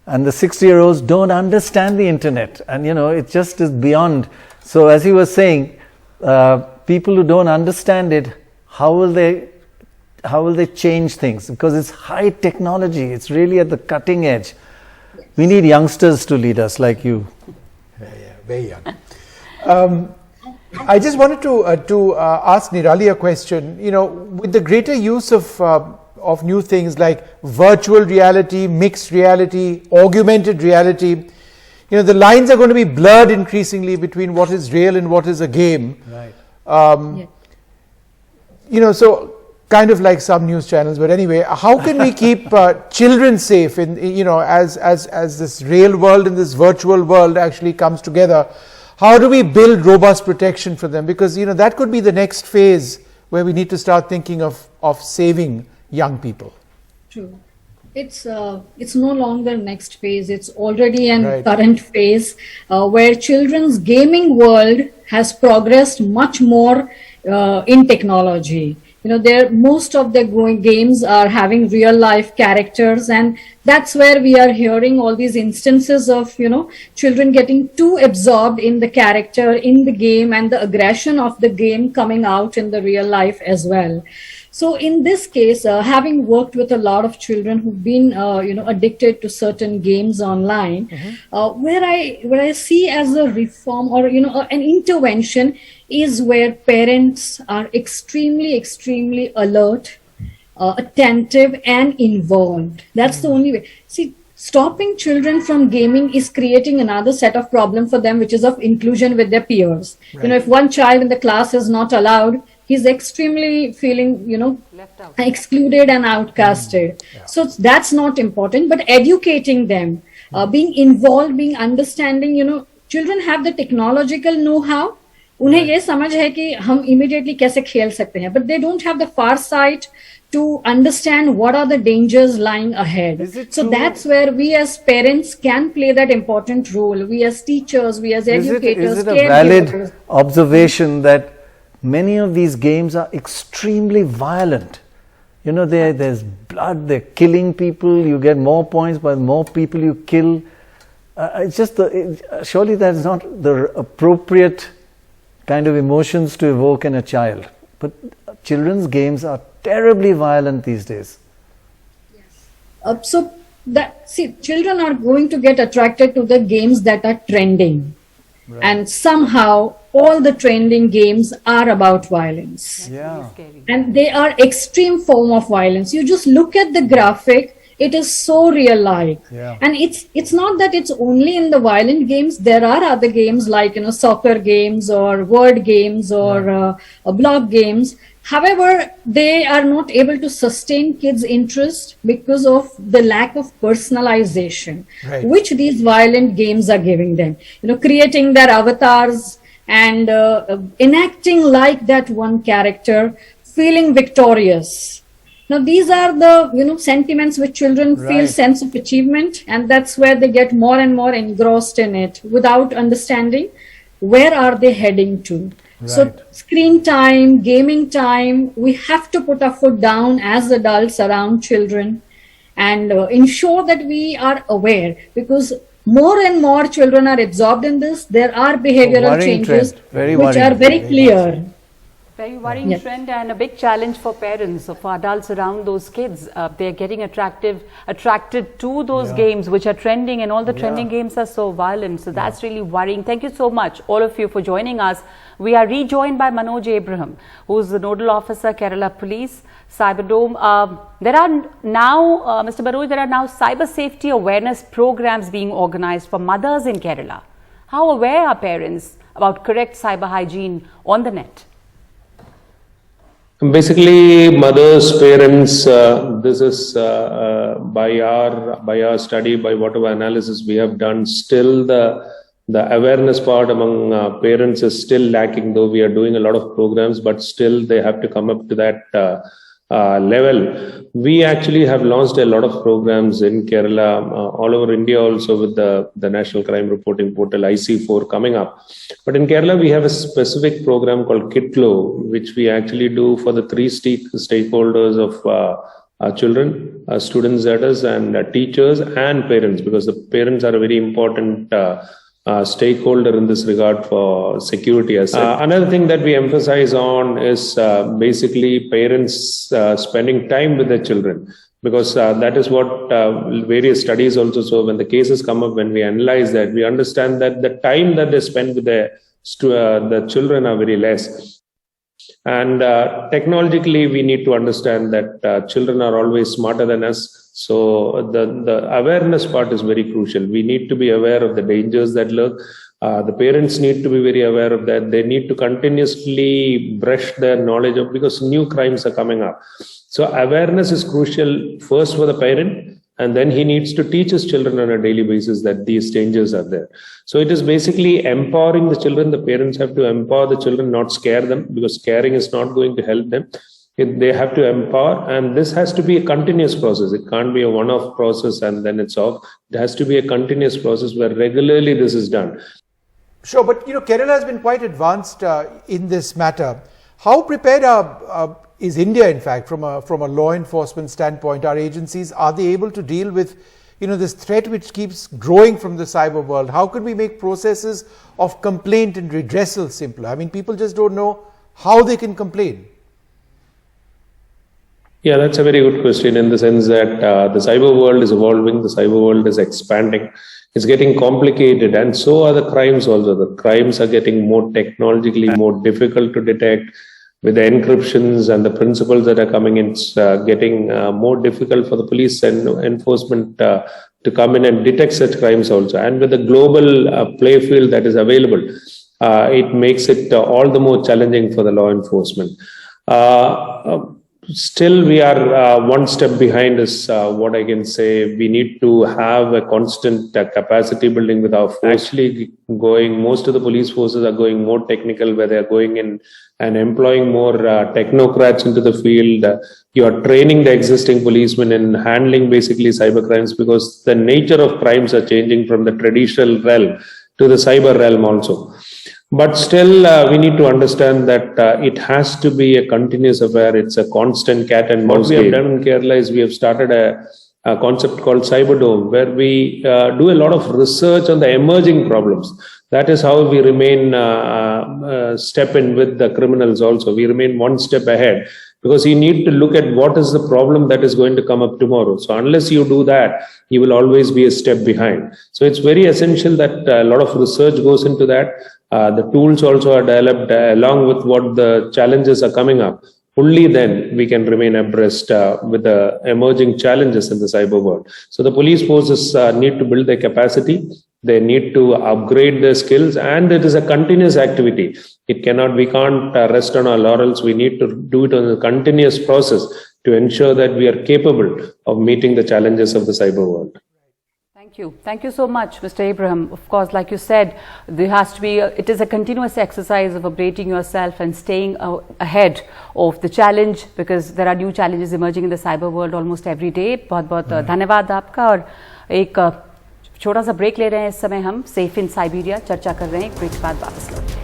and the 60-year-olds don't understand the internet, and it just is beyond. So as he was saying, people who don't understand it, how will they change things? Because it's high technology, it's really at the cutting edge. We need youngsters to lead us like you. Yeah, very young. I just wanted to ask Nirali a question. With the greater use of new things like virtual reality, mixed reality, augmented reality, the lines are going to be blurred increasingly between what is real and what is a game. Right. So kind of like some news channels. But anyway, how can we keep children safe as this real world and this virtual world actually comes together? How do we build robust protection for them? Because that could be the next phase where we need to start thinking of saving young people. True. It's no longer next phase. It's already an current phase where children's gaming world has progressed much more in technology. Most of the games are having real life characters, and that's where we are hearing all these instances of, children getting too absorbed in the character, in the game, and the aggression of the game coming out in the real life as well. So in this case, having worked with a lot of children who've been, addicted to certain games online, where I see as a reform or, an intervention is where parents are extremely, extremely alert, attentive and involved. That's the only way. See, stopping children from gaming is creating another set of problem for them, which is of inclusion with their peers. Right. If one child in the class is not allowed, he's extremely feeling, left out, excluded and outcasted. Yeah. So that's not important, but educating them, being involved, being understanding, children have the technological know-how. उन्हें ये समझ है कि हम immediately कैसे खेल सकते हैं, but they don't have the far sight to understand what are the dangers lying ahead. So that's where we as parents can play that important role. We as teachers, we as educators, is it a valid observation that many of these games are extremely violent? There's blood, they're killing people, you get more points by the more people you kill. It's just surely that's not the appropriate kind of emotions to evoke in a child. But children's games are terribly violent these days. Yes. Children are going to get attracted to the games that are trending. Right. And somehow all the trending games are about violence. Yeah. And they are extreme form of violence. You just look at the graphic, it is so real-like. Yeah. And it's not that it's only in the violent games. There are other games like, soccer games or word games or block games. However, they are not able to sustain kids' interest because of the lack of personalization, which these violent games are giving them. Creating their avatars and enacting like that one character, feeling victorious. Now, these are the, sentiments which children feel sense of achievement, and that's where they get more and more engrossed in it without understanding where are they heading to. Right. So screen time, gaming time, we have to put our foot down as adults around children and ensure that we are aware, because more and more children are absorbed in this. There are behavioral changes which are very clear. Very worrying trend and a big challenge for parents, for adults around those kids. They're getting attracted to those games which are trending, and all the trending games are so violent. So that's really worrying. Thank you so much, all of you, for joining us. We are rejoined by Manoj Abraham, who is the Nodal Officer, Kerala Police, Cyberdome. There are now, Mr. Manoj, there are now cyber safety awareness programs being organized for mothers in Kerala. How aware are parents about correct cyber hygiene on the net? Basically, mothers, parents, this is by our study, by whatever analysis we have done, still the awareness part among parents is still lacking, though we are doing a lot of programs, but still they have to come up to that level, we actually have launched a lot of programs in Kerala, all over India also, with the National Crime Reporting Portal IC4 coming up. But in Kerala, we have a specific program called KitGlow, which we actually do for the three stakeholders of children, students, that is, and teachers and parents, because the parents are a very important stakeholder in this regard for security. Another thing that we emphasize on is basically parents spending time with their children, because that is what various studies also show. When the cases come up, when we analyze that, we understand that the time that they spend with the children are very less. And technologically, we need to understand that children are always smarter than us. So the awareness part is very crucial. We need to be aware of the dangers that lurk. The parents need to be very aware of that. They need to continuously brush their knowledge up, because new crimes are coming up. So awareness is crucial first for the parent, and then he needs to teach his children on a daily basis that these dangers are there. So it is basically empowering the children. The parents have to empower the children, not scare them, because scaring is not going to help them. They have to empower, and this has to be a continuous process. It can't be a one-off process and then it's off. It has to be a continuous process where regularly this is done. Sure, but Kerala has been quite advanced in this matter. How prepared is India, in fact, from a law enforcement standpoint? Our agencies, are they able to deal with this threat which keeps growing from the cyber world? How can we make processes of complaint and redressal simpler? I mean, people just don't know how they can complain. Yeah, that's a very good question, in the sense that the cyber world is evolving, the cyber world is expanding, it's getting complicated, and so are the crimes also. The crimes are getting more technologically more difficult to detect. With the encryptions and the principles that are coming in, it's getting more difficult for the police and enforcement to come in and detect such crimes also. And with the global play field that is available, it makes it all the more challenging for the law enforcement. Still, we are one step behind is what I can say. We need to have a constant capacity building with our force. Actually most of the police forces are going more technical, where they are going in and employing more technocrats into the field. You are training the existing policemen in handling basically cyber crimes, because the nature of crimes are changing from the traditional realm to the cyber realm also. But still, we need to understand that it has to be a continuous affair. It's a constant cat and mouse game. What we have done in Kerala is we have started a concept called Cyberdome, where we do a lot of research on the emerging problems. That is how we remain step in with the criminals also. We remain one step ahead, because you need to look at what is the problem that is going to come up tomorrow. So unless you do that, you will always be a step behind. So it's very essential that a lot of research goes into that. The tools also are developed along with what the challenges are coming up. Only then we can remain abreast with the emerging challenges in the cyber world. So the police forces need to build their capacity. They need to upgrade their skills, and it is a continuous activity. We can't rest on our laurels. We need to do it on a continuous process to ensure that we are capable of meeting the challenges of the cyber world. Thank you. Thank you so much, Mr. Abraham. Of course, like you said, there has to be, it is a continuous exercise of updating yourself and staying ahead of the challenge, because there are new challenges emerging in the cyber world almost every day. बहुत धन्यवाद आपका। और एक छोटा सा break ले रहे हैं इस समय हम सेफ इन साइबेरिया चर्चा कर रहे हैं। एक ब्रेक के बाद वापस लौटते हैं।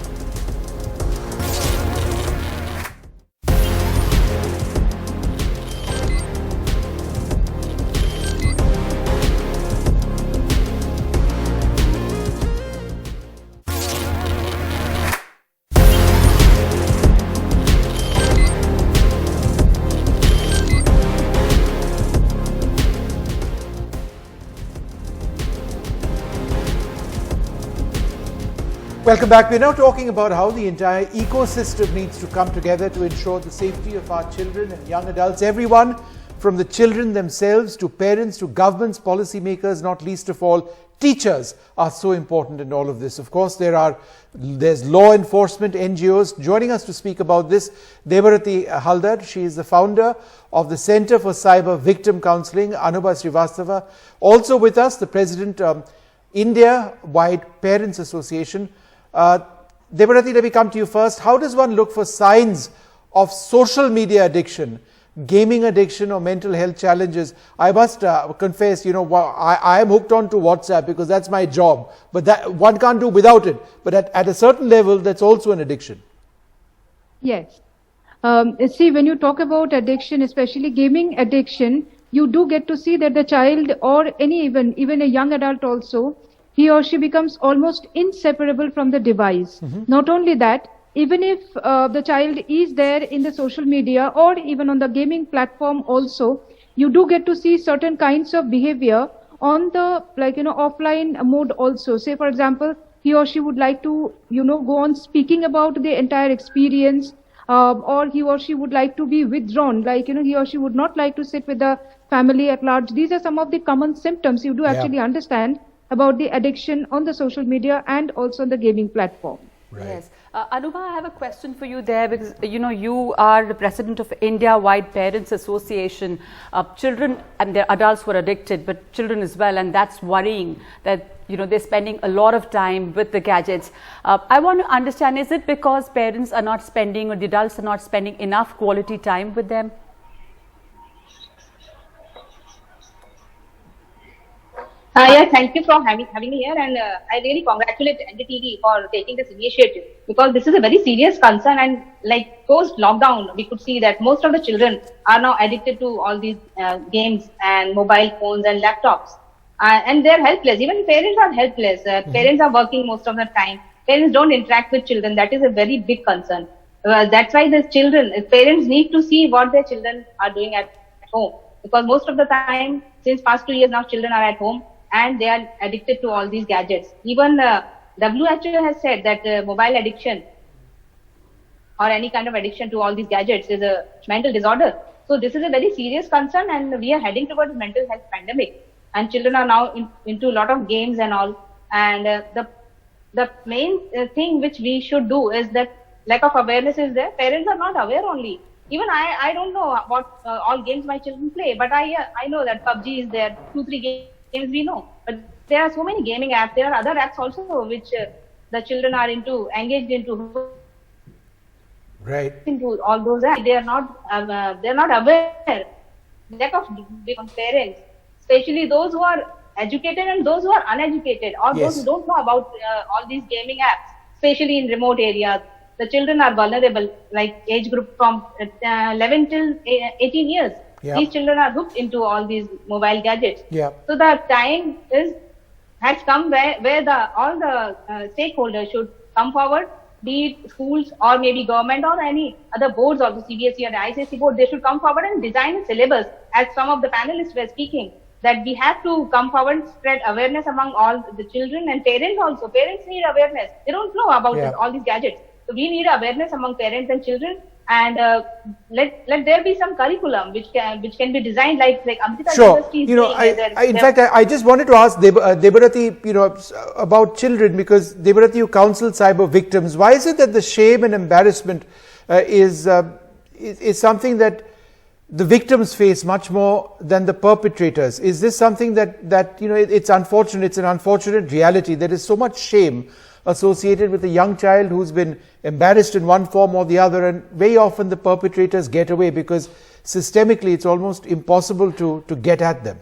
Welcome back. We're now talking about how the entire ecosystem needs to come together to ensure the safety of our children and young adults. Everyone from the children themselves to parents to governments, policymakers, not least of all teachers, are so important in all of this. Of course, there's law enforcement NGOs. Joining us to speak about this, Debarati Haldar. She is the founder of the Center for Cyber Victim Counseling, Anubha Srivastava. Also with us, the president India-wide Parents Association. Debarati, let me come to you first. How does one look for signs of social media addiction gaming addiction or mental health challenges. I must confess, I am hooked on to WhatsApp because that's my job, but that one can't do without it. But at a certain level, that's also an addiction. Yes. See, when you talk about addiction, especially gaming addiction, you do get to see that the child or even a young adult also, he or she becomes almost inseparable from the device. Not only that, even if the child is there in the social media or even on the gaming platform also, you do get to see certain kinds of behavior on the offline mode also. Say, for example, he or she would like to, go on speaking about the entire experience, or he or she would like to be withdrawn, he or she would not like to sit with the family at large. These are some of the common symptoms you do actually understand about the addiction on the social media and also on the gaming platform. Yes. Anubha, I have a question for you there because, you are the president of India-wide Parents Association. Children and their adults were addicted, but children as well, and that's worrying that, they're spending a lot of time with the gadgets. I want to understand, is it because parents are not spending or the adults are not spending enough quality time with them? Yeah, thank you for having me here, and I really congratulate NDTV for taking this initiative because this is a very serious concern. And like post-lockdown, we could see that most of the children are now addicted to all these games and mobile phones and laptops, and they're helpless. Even parents are helpless. Parents are working most of the time. Parents don't interact with children. That is a very big concern. That's why the parents need to see what their children are doing at home, because most of the time, since past 2 years now, children are at home and they are addicted to all these gadgets. Even WHO has said that mobile addiction or any kind of addiction to all these gadgets is a mental disorder. So this is a very serious concern, and we are heading towards mental health pandemic. And children are now into a lot of games and all. And the main thing which we should do is that lack of awareness is there. Parents are not aware only. Even I don't know what all games my children play, but I know that PUBG is there, 2-3 games we know. But there are so many gaming apps. There are other apps also which the children are engaged into. Right. Into all those apps, they are not aware. Lack of parents, especially those who are educated and those who are uneducated, or those who don't know about all these gaming apps, especially in remote areas. The children are vulnerable, like age group from 11 till 18 years. Yep. These children are hooked into all these mobile gadgets. Yep. So the time has come where all the stakeholders should come forward, be it schools or maybe government or any other boards, also CBSE or the ICSE board. They should come forward and design a syllabus, as some of the panelists were speaking, that we have to come forward and spread awareness among all the children and parents also. Parents need awareness. They don't know about all these gadgets. So we need awareness among parents and children, and let there be some curriculum which can be designed like Amrita University. In fact, I just wanted to ask Debarati, about children, because Debarati, you counsel cyber victims. Why is it that the shame and embarrassment is something that the victims face much more than the perpetrators? Is this something that it's unfortunate? It's an unfortunate reality. There is so much shame associated with a young child who's been embarrassed in one form or the other, and very often the perpetrators get away because systemically it's almost impossible to get at them.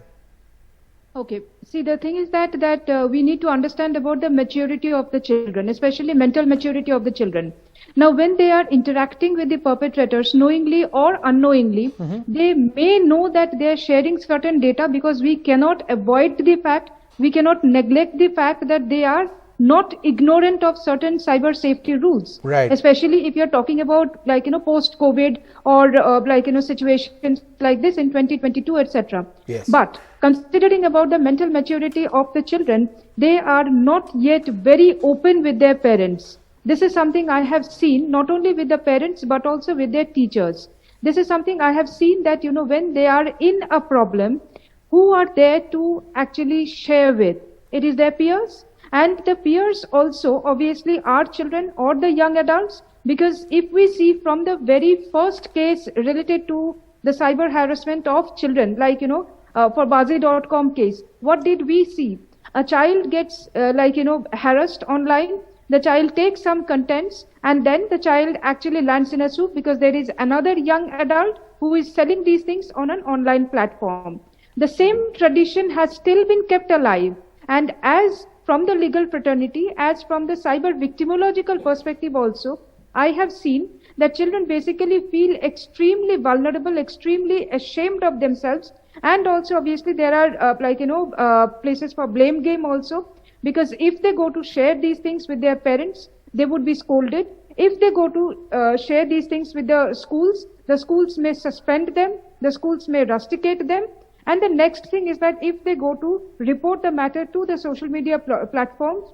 Okay. See, the thing is that we need to understand about the maturity of the children, especially mental maturity of the children. Now, when they are interacting with the perpetrators, knowingly or unknowingly, they may know that they are sharing certain data, because we cannot avoid the fact, we cannot neglect the fact that they are not ignorant of certain cyber safety rules. Right. Especially if you're talking about post-COVID or situations like this in 2022, etc. Yes. But considering about the mental maturity of the children, they are not yet very open with their parents. This is something I have seen not only with the parents but also with their teachers. This is something I have seen that when they are in a problem, who are there to actually share with? It is their peers. And the peers also obviously are children or the young adults, because if we see from the very first case related to the cyber harassment of children, like for Bazi.com case, what did we see? A child gets harassed online the child takes some contents and then the child actually lands in a soup because there is another young adult who is selling these things on an online platform. The same tradition has still been kept alive, and as from the legal fraternity, as from the cyber victimological perspective also, I have seen that children basically feel extremely vulnerable, extremely ashamed of themselves, and also obviously there are places for blame game also, because if they go to share these things with their parents, they would be scolded. If they go to share these things with the schools may suspend them, the schools may rusticate them. And the next thing is that if they go to report the matter to the social media platforms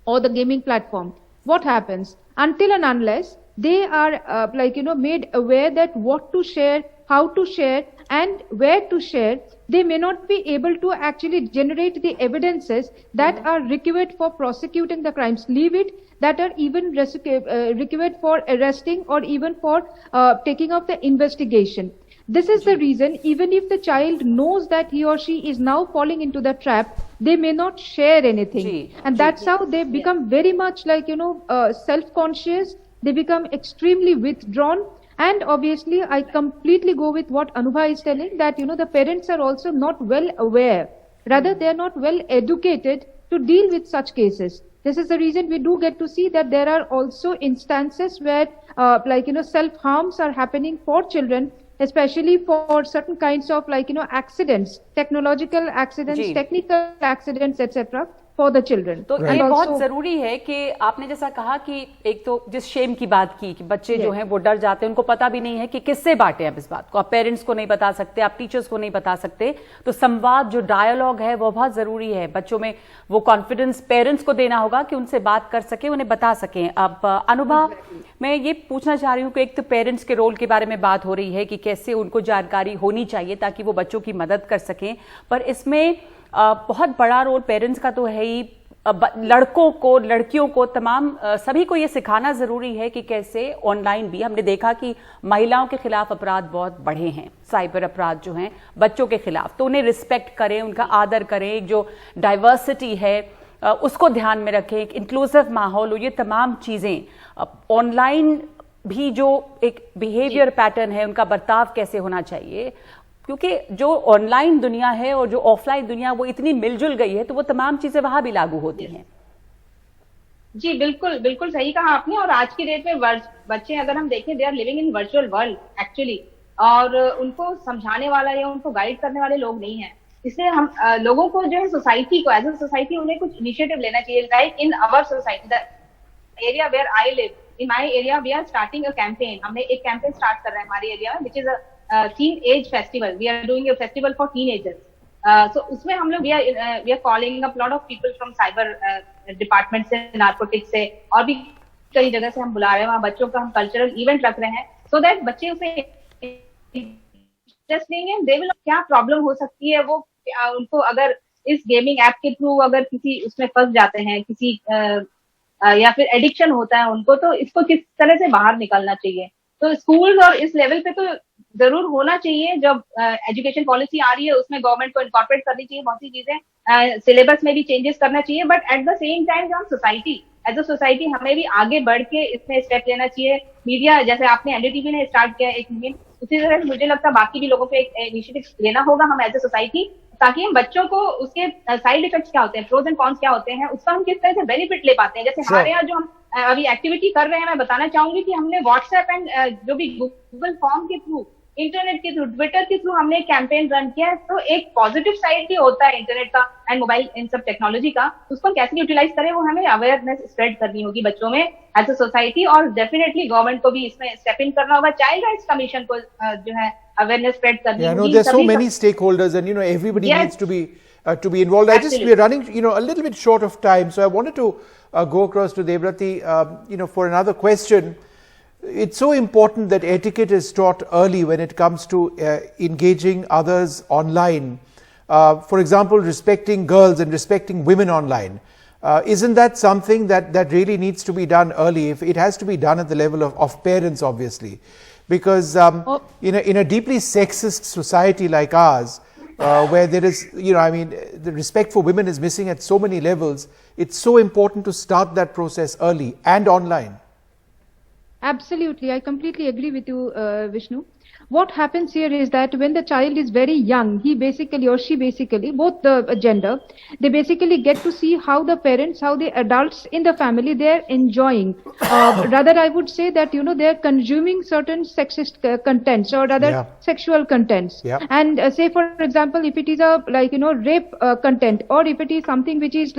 or the gaming platform, what happens? Until and unless they are made aware that what to share, how to share, and where to share, they may not be able to actually generate the evidences that are required for prosecuting the crimes. Leave it, that are even required for arresting or even for taking up the investigation. This is the reason, even if the child knows that he or she is now falling into the trap, they may not share anything. And that's how they become very much self-conscious. They become extremely withdrawn. And obviously, I completely go with what Anubha is telling, that, the parents are also not well aware. Rather, they are not well educated to deal with such cases. This is the reason we do get to see that there are also instances where, self-harms are happening for children, especially for certain kinds of accidents, technological accidents, technical accidents, etc. for the children. तो ये बहुत जरूरी है कि आपने जैसा कहा कि एक तो जिस शेम की बात की कि बच्चे जो हैं वो डर जाते हैं, उनको पता भी नहीं है कि किससे बांटे आप इस बात को, आप पेरेंट्स को नहीं बता सकते, आप टीचर्स को नहीं बता सकते, तो संवाद जो डायलॉग है वो बहुत जरूरी है। बच्चों में वो कॉन्फिडेंस पेरेंट्स को देना होगा कि उनसे बात कर सके, उन्हें बता सकें। अब अनुभव, मैं ये पूछना चाह रही हूँ कि एक तो पेरेंट्स के रोल के बारे में बात हो रही है कि कैसे उनको जानकारी होनी चाहिए ताकि वो बच्चों की मदद कर सकें, पर इसमें बहुत बड़ा रोल पेरेंट्स का तो है ही, लड़कों को, लड़कियों को, तमाम सभी को ये सिखाना जरूरी है कि कैसे ऑनलाइन भी, हमने देखा कि महिलाओं के खिलाफ अपराध बहुत बढ़े हैं, साइबर अपराध जो हैं बच्चों के खिलाफ, तो उन्हें रिस्पेक्ट करें, उनका आदर करें, एक जो डाइवर्सिटी है उसको ध्यान में रखें, एक इंक्लूसिव माहौल हो, ये तमाम चीजें ऑनलाइन भी जो एक बिहेवियर पैटर्न है, उनका बर्ताव कैसे होना चाहिए, क्योंकि जो ऑनलाइन दुनिया है और जो ऑफलाइन दुनिया वो इतनी मिलजुल गई है, तो वो तमाम चीजें वहां भी लागू होती हैं। जी बिल्कुल बिल्कुल सही कहा आपने। और आज की डेट में बच्चे अगर हम देखें, they are living in virtual world actually, और उनको समझाने वाला या उनको गाइड करने वाले लोग नहीं है। इसलिए हम लोगों को जो है सोसाइटी को, एज ए सोसाइटी उन्हें कुछ इनिशिएटिव लेना चाहिए। Like in our society, the area where I live, in my area we are starting a campaign. हमने एक कैंपेन स्टार्ट कर रहे हैं हमारे एरिया में, which is teenage festival. We are doing a festival for teenagers. So उसमें हम लोग we are calling up lot of people from cyber department से, narcotics से, और भी कई जगह से हम बुला रहे हैं। वहाँ बच्चों का हम कल्चरल इवेंट रख रहे हैं, so that बच्चे उसे इंटरेस्ट लेंगे। दे विल, क्या प्रॉब्लम हो सकती है, वो उनको अगर इस गेमिंग ऐप के थ्रू अगर किसी उसमें फंस जाते हैं, किसी या फिर एडिक्शन होता है उनको, तो इसको किस तरह से बाहर निकलना चाहिए। तो स्कूल और इस लेवल पे तो जरूर होना चाहिए। जब एजुकेशन पॉलिसी आ रही है उसमें गवर्नमेंट को इनकॉर्पोरेट करनी चाहिए, बहुत सी चीजें, सिलेबस में भी चेंजेस करना चाहिए, but at the same time जो हम सोसाइटी, एज अ सोसाइटी हमें भी आगे बढ़ के इसमें स्टेप लेना चाहिए। मीडिया, जैसे आपने एनडीटीवी ने स्टार्ट किया एक मुहिम, उसी तरह मुझे लगता है बाकी भी लोगों को एक इनिशिएटिव लेना होगा हम एज ए सोसाइटी, ताकि हम बच्चों को उसके साइड इफेक्ट्स क्या होते हैं, प्रोज एंड कॉन्स क्या होते हैं, उसका हम किस तरह से बेनिफिट ले पाते हैं। जैसे हमारे यहाँ जो हम अभी एक्टिविटी कर रहे हैं, मैं बताना चाहूंगी कि हमने व्हाट्सएप एंड जो भी गूगल फॉर्म के थ्रू, इंटरनेट के थ्रू, ट्विटर के थ्रू हमने एक कैंपेन रन किया है। तो एक पॉजिटिव साइड भी होता है इंटरनेट का एंड मोबाइल इन सब टेक्नोलॉजी का, उसको कैसे यूटिलाइज करें वो हमें अवेयरनेस स्प्रेड करनी होगी बच्चों में एज अ सोसाइटी, और डेफिनेटली गवर्नमेंट को भी इसमें स्टेप इन करना होगा। चाइल्ड राइट्स कमीशन को जो है अवेयरनेस स्प्रेड करनी होगी। I know there's so many stakeholders, and everybody needs to be involved. We're running a little bit short of time, so I wanted to go across to Devrati for another question. It's so important that etiquette is taught early when it comes to engaging others online. For example, respecting girls and respecting women online. Isn't that something that really needs to be done early? If it has to be done at the level of parents, obviously, because in a deeply sexist society like ours, where there is, the respect for women is missing at so many levels. It's so important to start that process early and online. Absolutely, I completely agree with you, Vishnu. What happens here is that when the child is very young, he basically or she basically, both the gender, they basically get to see how the parents, how the adults in the family, they're enjoying. Rather, I would say that, they're consuming certain sexist contents or rather sexual contents. And say, for example, if it is a rape content, or if it is something which is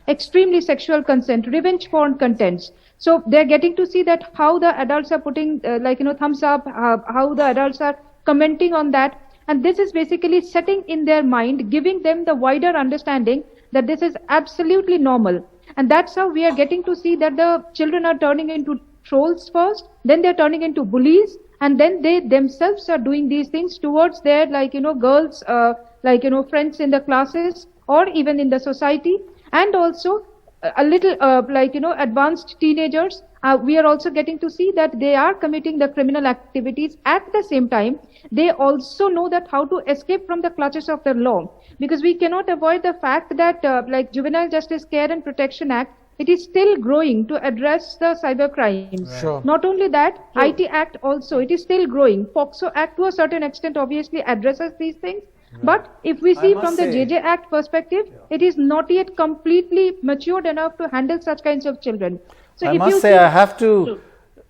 extremely sexual consent, revenge porn contents. So they're getting to see that how the adults are putting thumbs up, how the adults are commenting on that. And this is basically setting in their mind, giving them the wider understanding that this is absolutely normal. And that's how we are getting to see that the children are turning into trolls first, then they're turning into bullies, and then they themselves are doing these things towards their girls, friends in the classes or even in the society. And also a little advanced teenagers, we are also getting to see that they are committing the criminal activities. At the same time, they also know that how to escape from the clutches of the law, because we cannot avoid the fact that Juvenile Justice Care and Protection Act, it is still growing to address the cyber crimes. Sure. Not only that, IT Act also, it is still growing. POXO Act to a certain extent obviously addresses these things. But if we see from the JJ Act perspective, it is not yet completely matured enough to handle such kinds of children. So I must say, I have to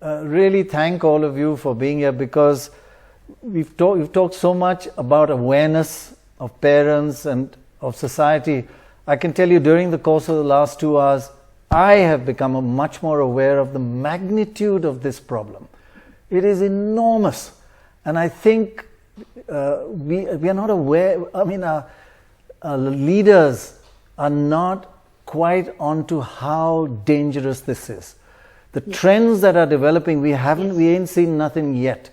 really thank all of you for being here, because you've talked so much about awareness of parents and of society. I can tell you, during the course of the last 2 hours, I have become much more aware of the magnitude of this problem. It is enormous. And I think we are not aware. I mean, our leaders are not quite onto how dangerous this is. The trends that are developing, we ain't seen nothing yet.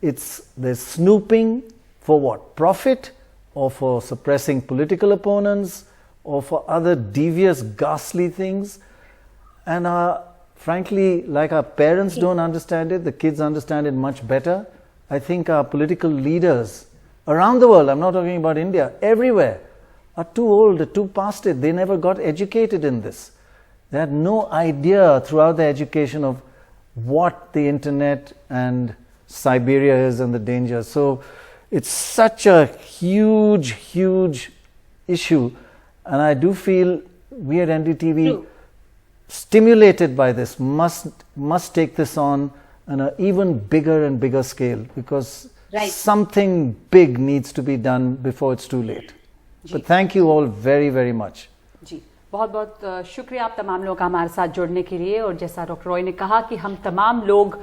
There's snooping for what? Profit, or for suppressing political opponents, or for other devious, ghastly things. And frankly, like our parents don't understand it, the kids understand it much better. I think our political leaders around the world, I'm not talking about India, everywhere, are too old, they're too past it. They never got educated in this. They had no idea throughout their education of what the internet and Cyberia is and the danger. So it's such a huge, huge issue. And I do feel we at NDTV, stimulated by this, must take this on an even bigger and bigger scale, because something big needs to be done before it's too late. But thank you all very, very much. जी, बहुत बहुत शुक्रिया आप तमाम लोग का हमारे साथ जुड़ने के लिए। और जैसा डॉक्टर रॉय ने कहा कि हम तमाम लोग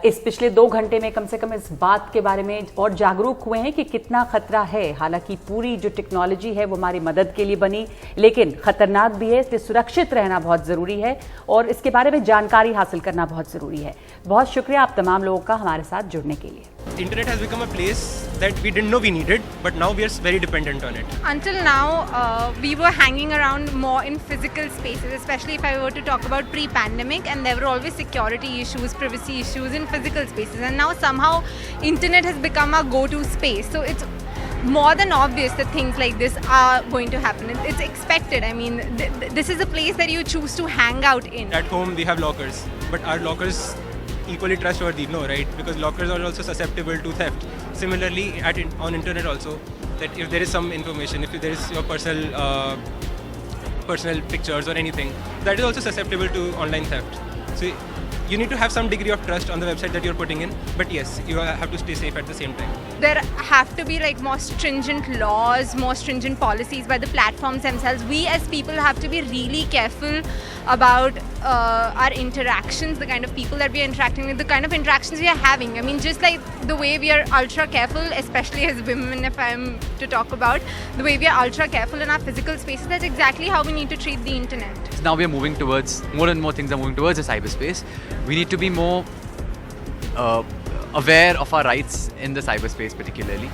इस पिछले 2 घंटे में कम से कम इस बात के बारे में और जागरूक हुए हैं कि कितना खतरा है। हालांकि पूरी जो टेक्नोलॉजी है वो हमारी मदद के लिए बनी, लेकिन खतरनाक भी है, इसलिए सुरक्षित रहना बहुत ज़रूरी है और इसके बारे में जानकारी हासिल करना बहुत ज़रूरी है। बहुत शुक्रिया आप तमाम लोगों का हमारे साथ जुड़ने के लिए। Internet has become a place that we didn't know we needed, but now we are very dependent on it. Until now, we were hanging around more in physical spaces, especially if I were to talk about pre-pandemic, and there were always security issues, privacy issues in physical spaces. And now somehow internet has become our go-to space. So it's more than obvious that things like this are going to happen. It's expected. I mean, this is a place that you choose to hang out in. At home, we have lockers, but are lockers equally trustworthy? No, right? Because lockers are also susceptible to theft. Similarly, on internet also, that if there is some information, if there is your personal pictures or anything, that is also susceptible to online theft. So you need to have some degree of trust on the website that you're putting in, but yes, you have to stay safe at the same time. There have to be like more stringent laws, more stringent policies by the platforms themselves. We as people have to be really careful about our interactions, the kind of people that we are interacting with, the kind of interactions we are having. I mean, just like the way we are ultra careful, especially as women, if I'm to talk about, the way we are ultra careful in our physical spaces, that's exactly how we need to treat the internet. So now we are moving towards, more and more things are moving towards the cyberspace. We need to be more aware of our rights in the cyberspace particularly.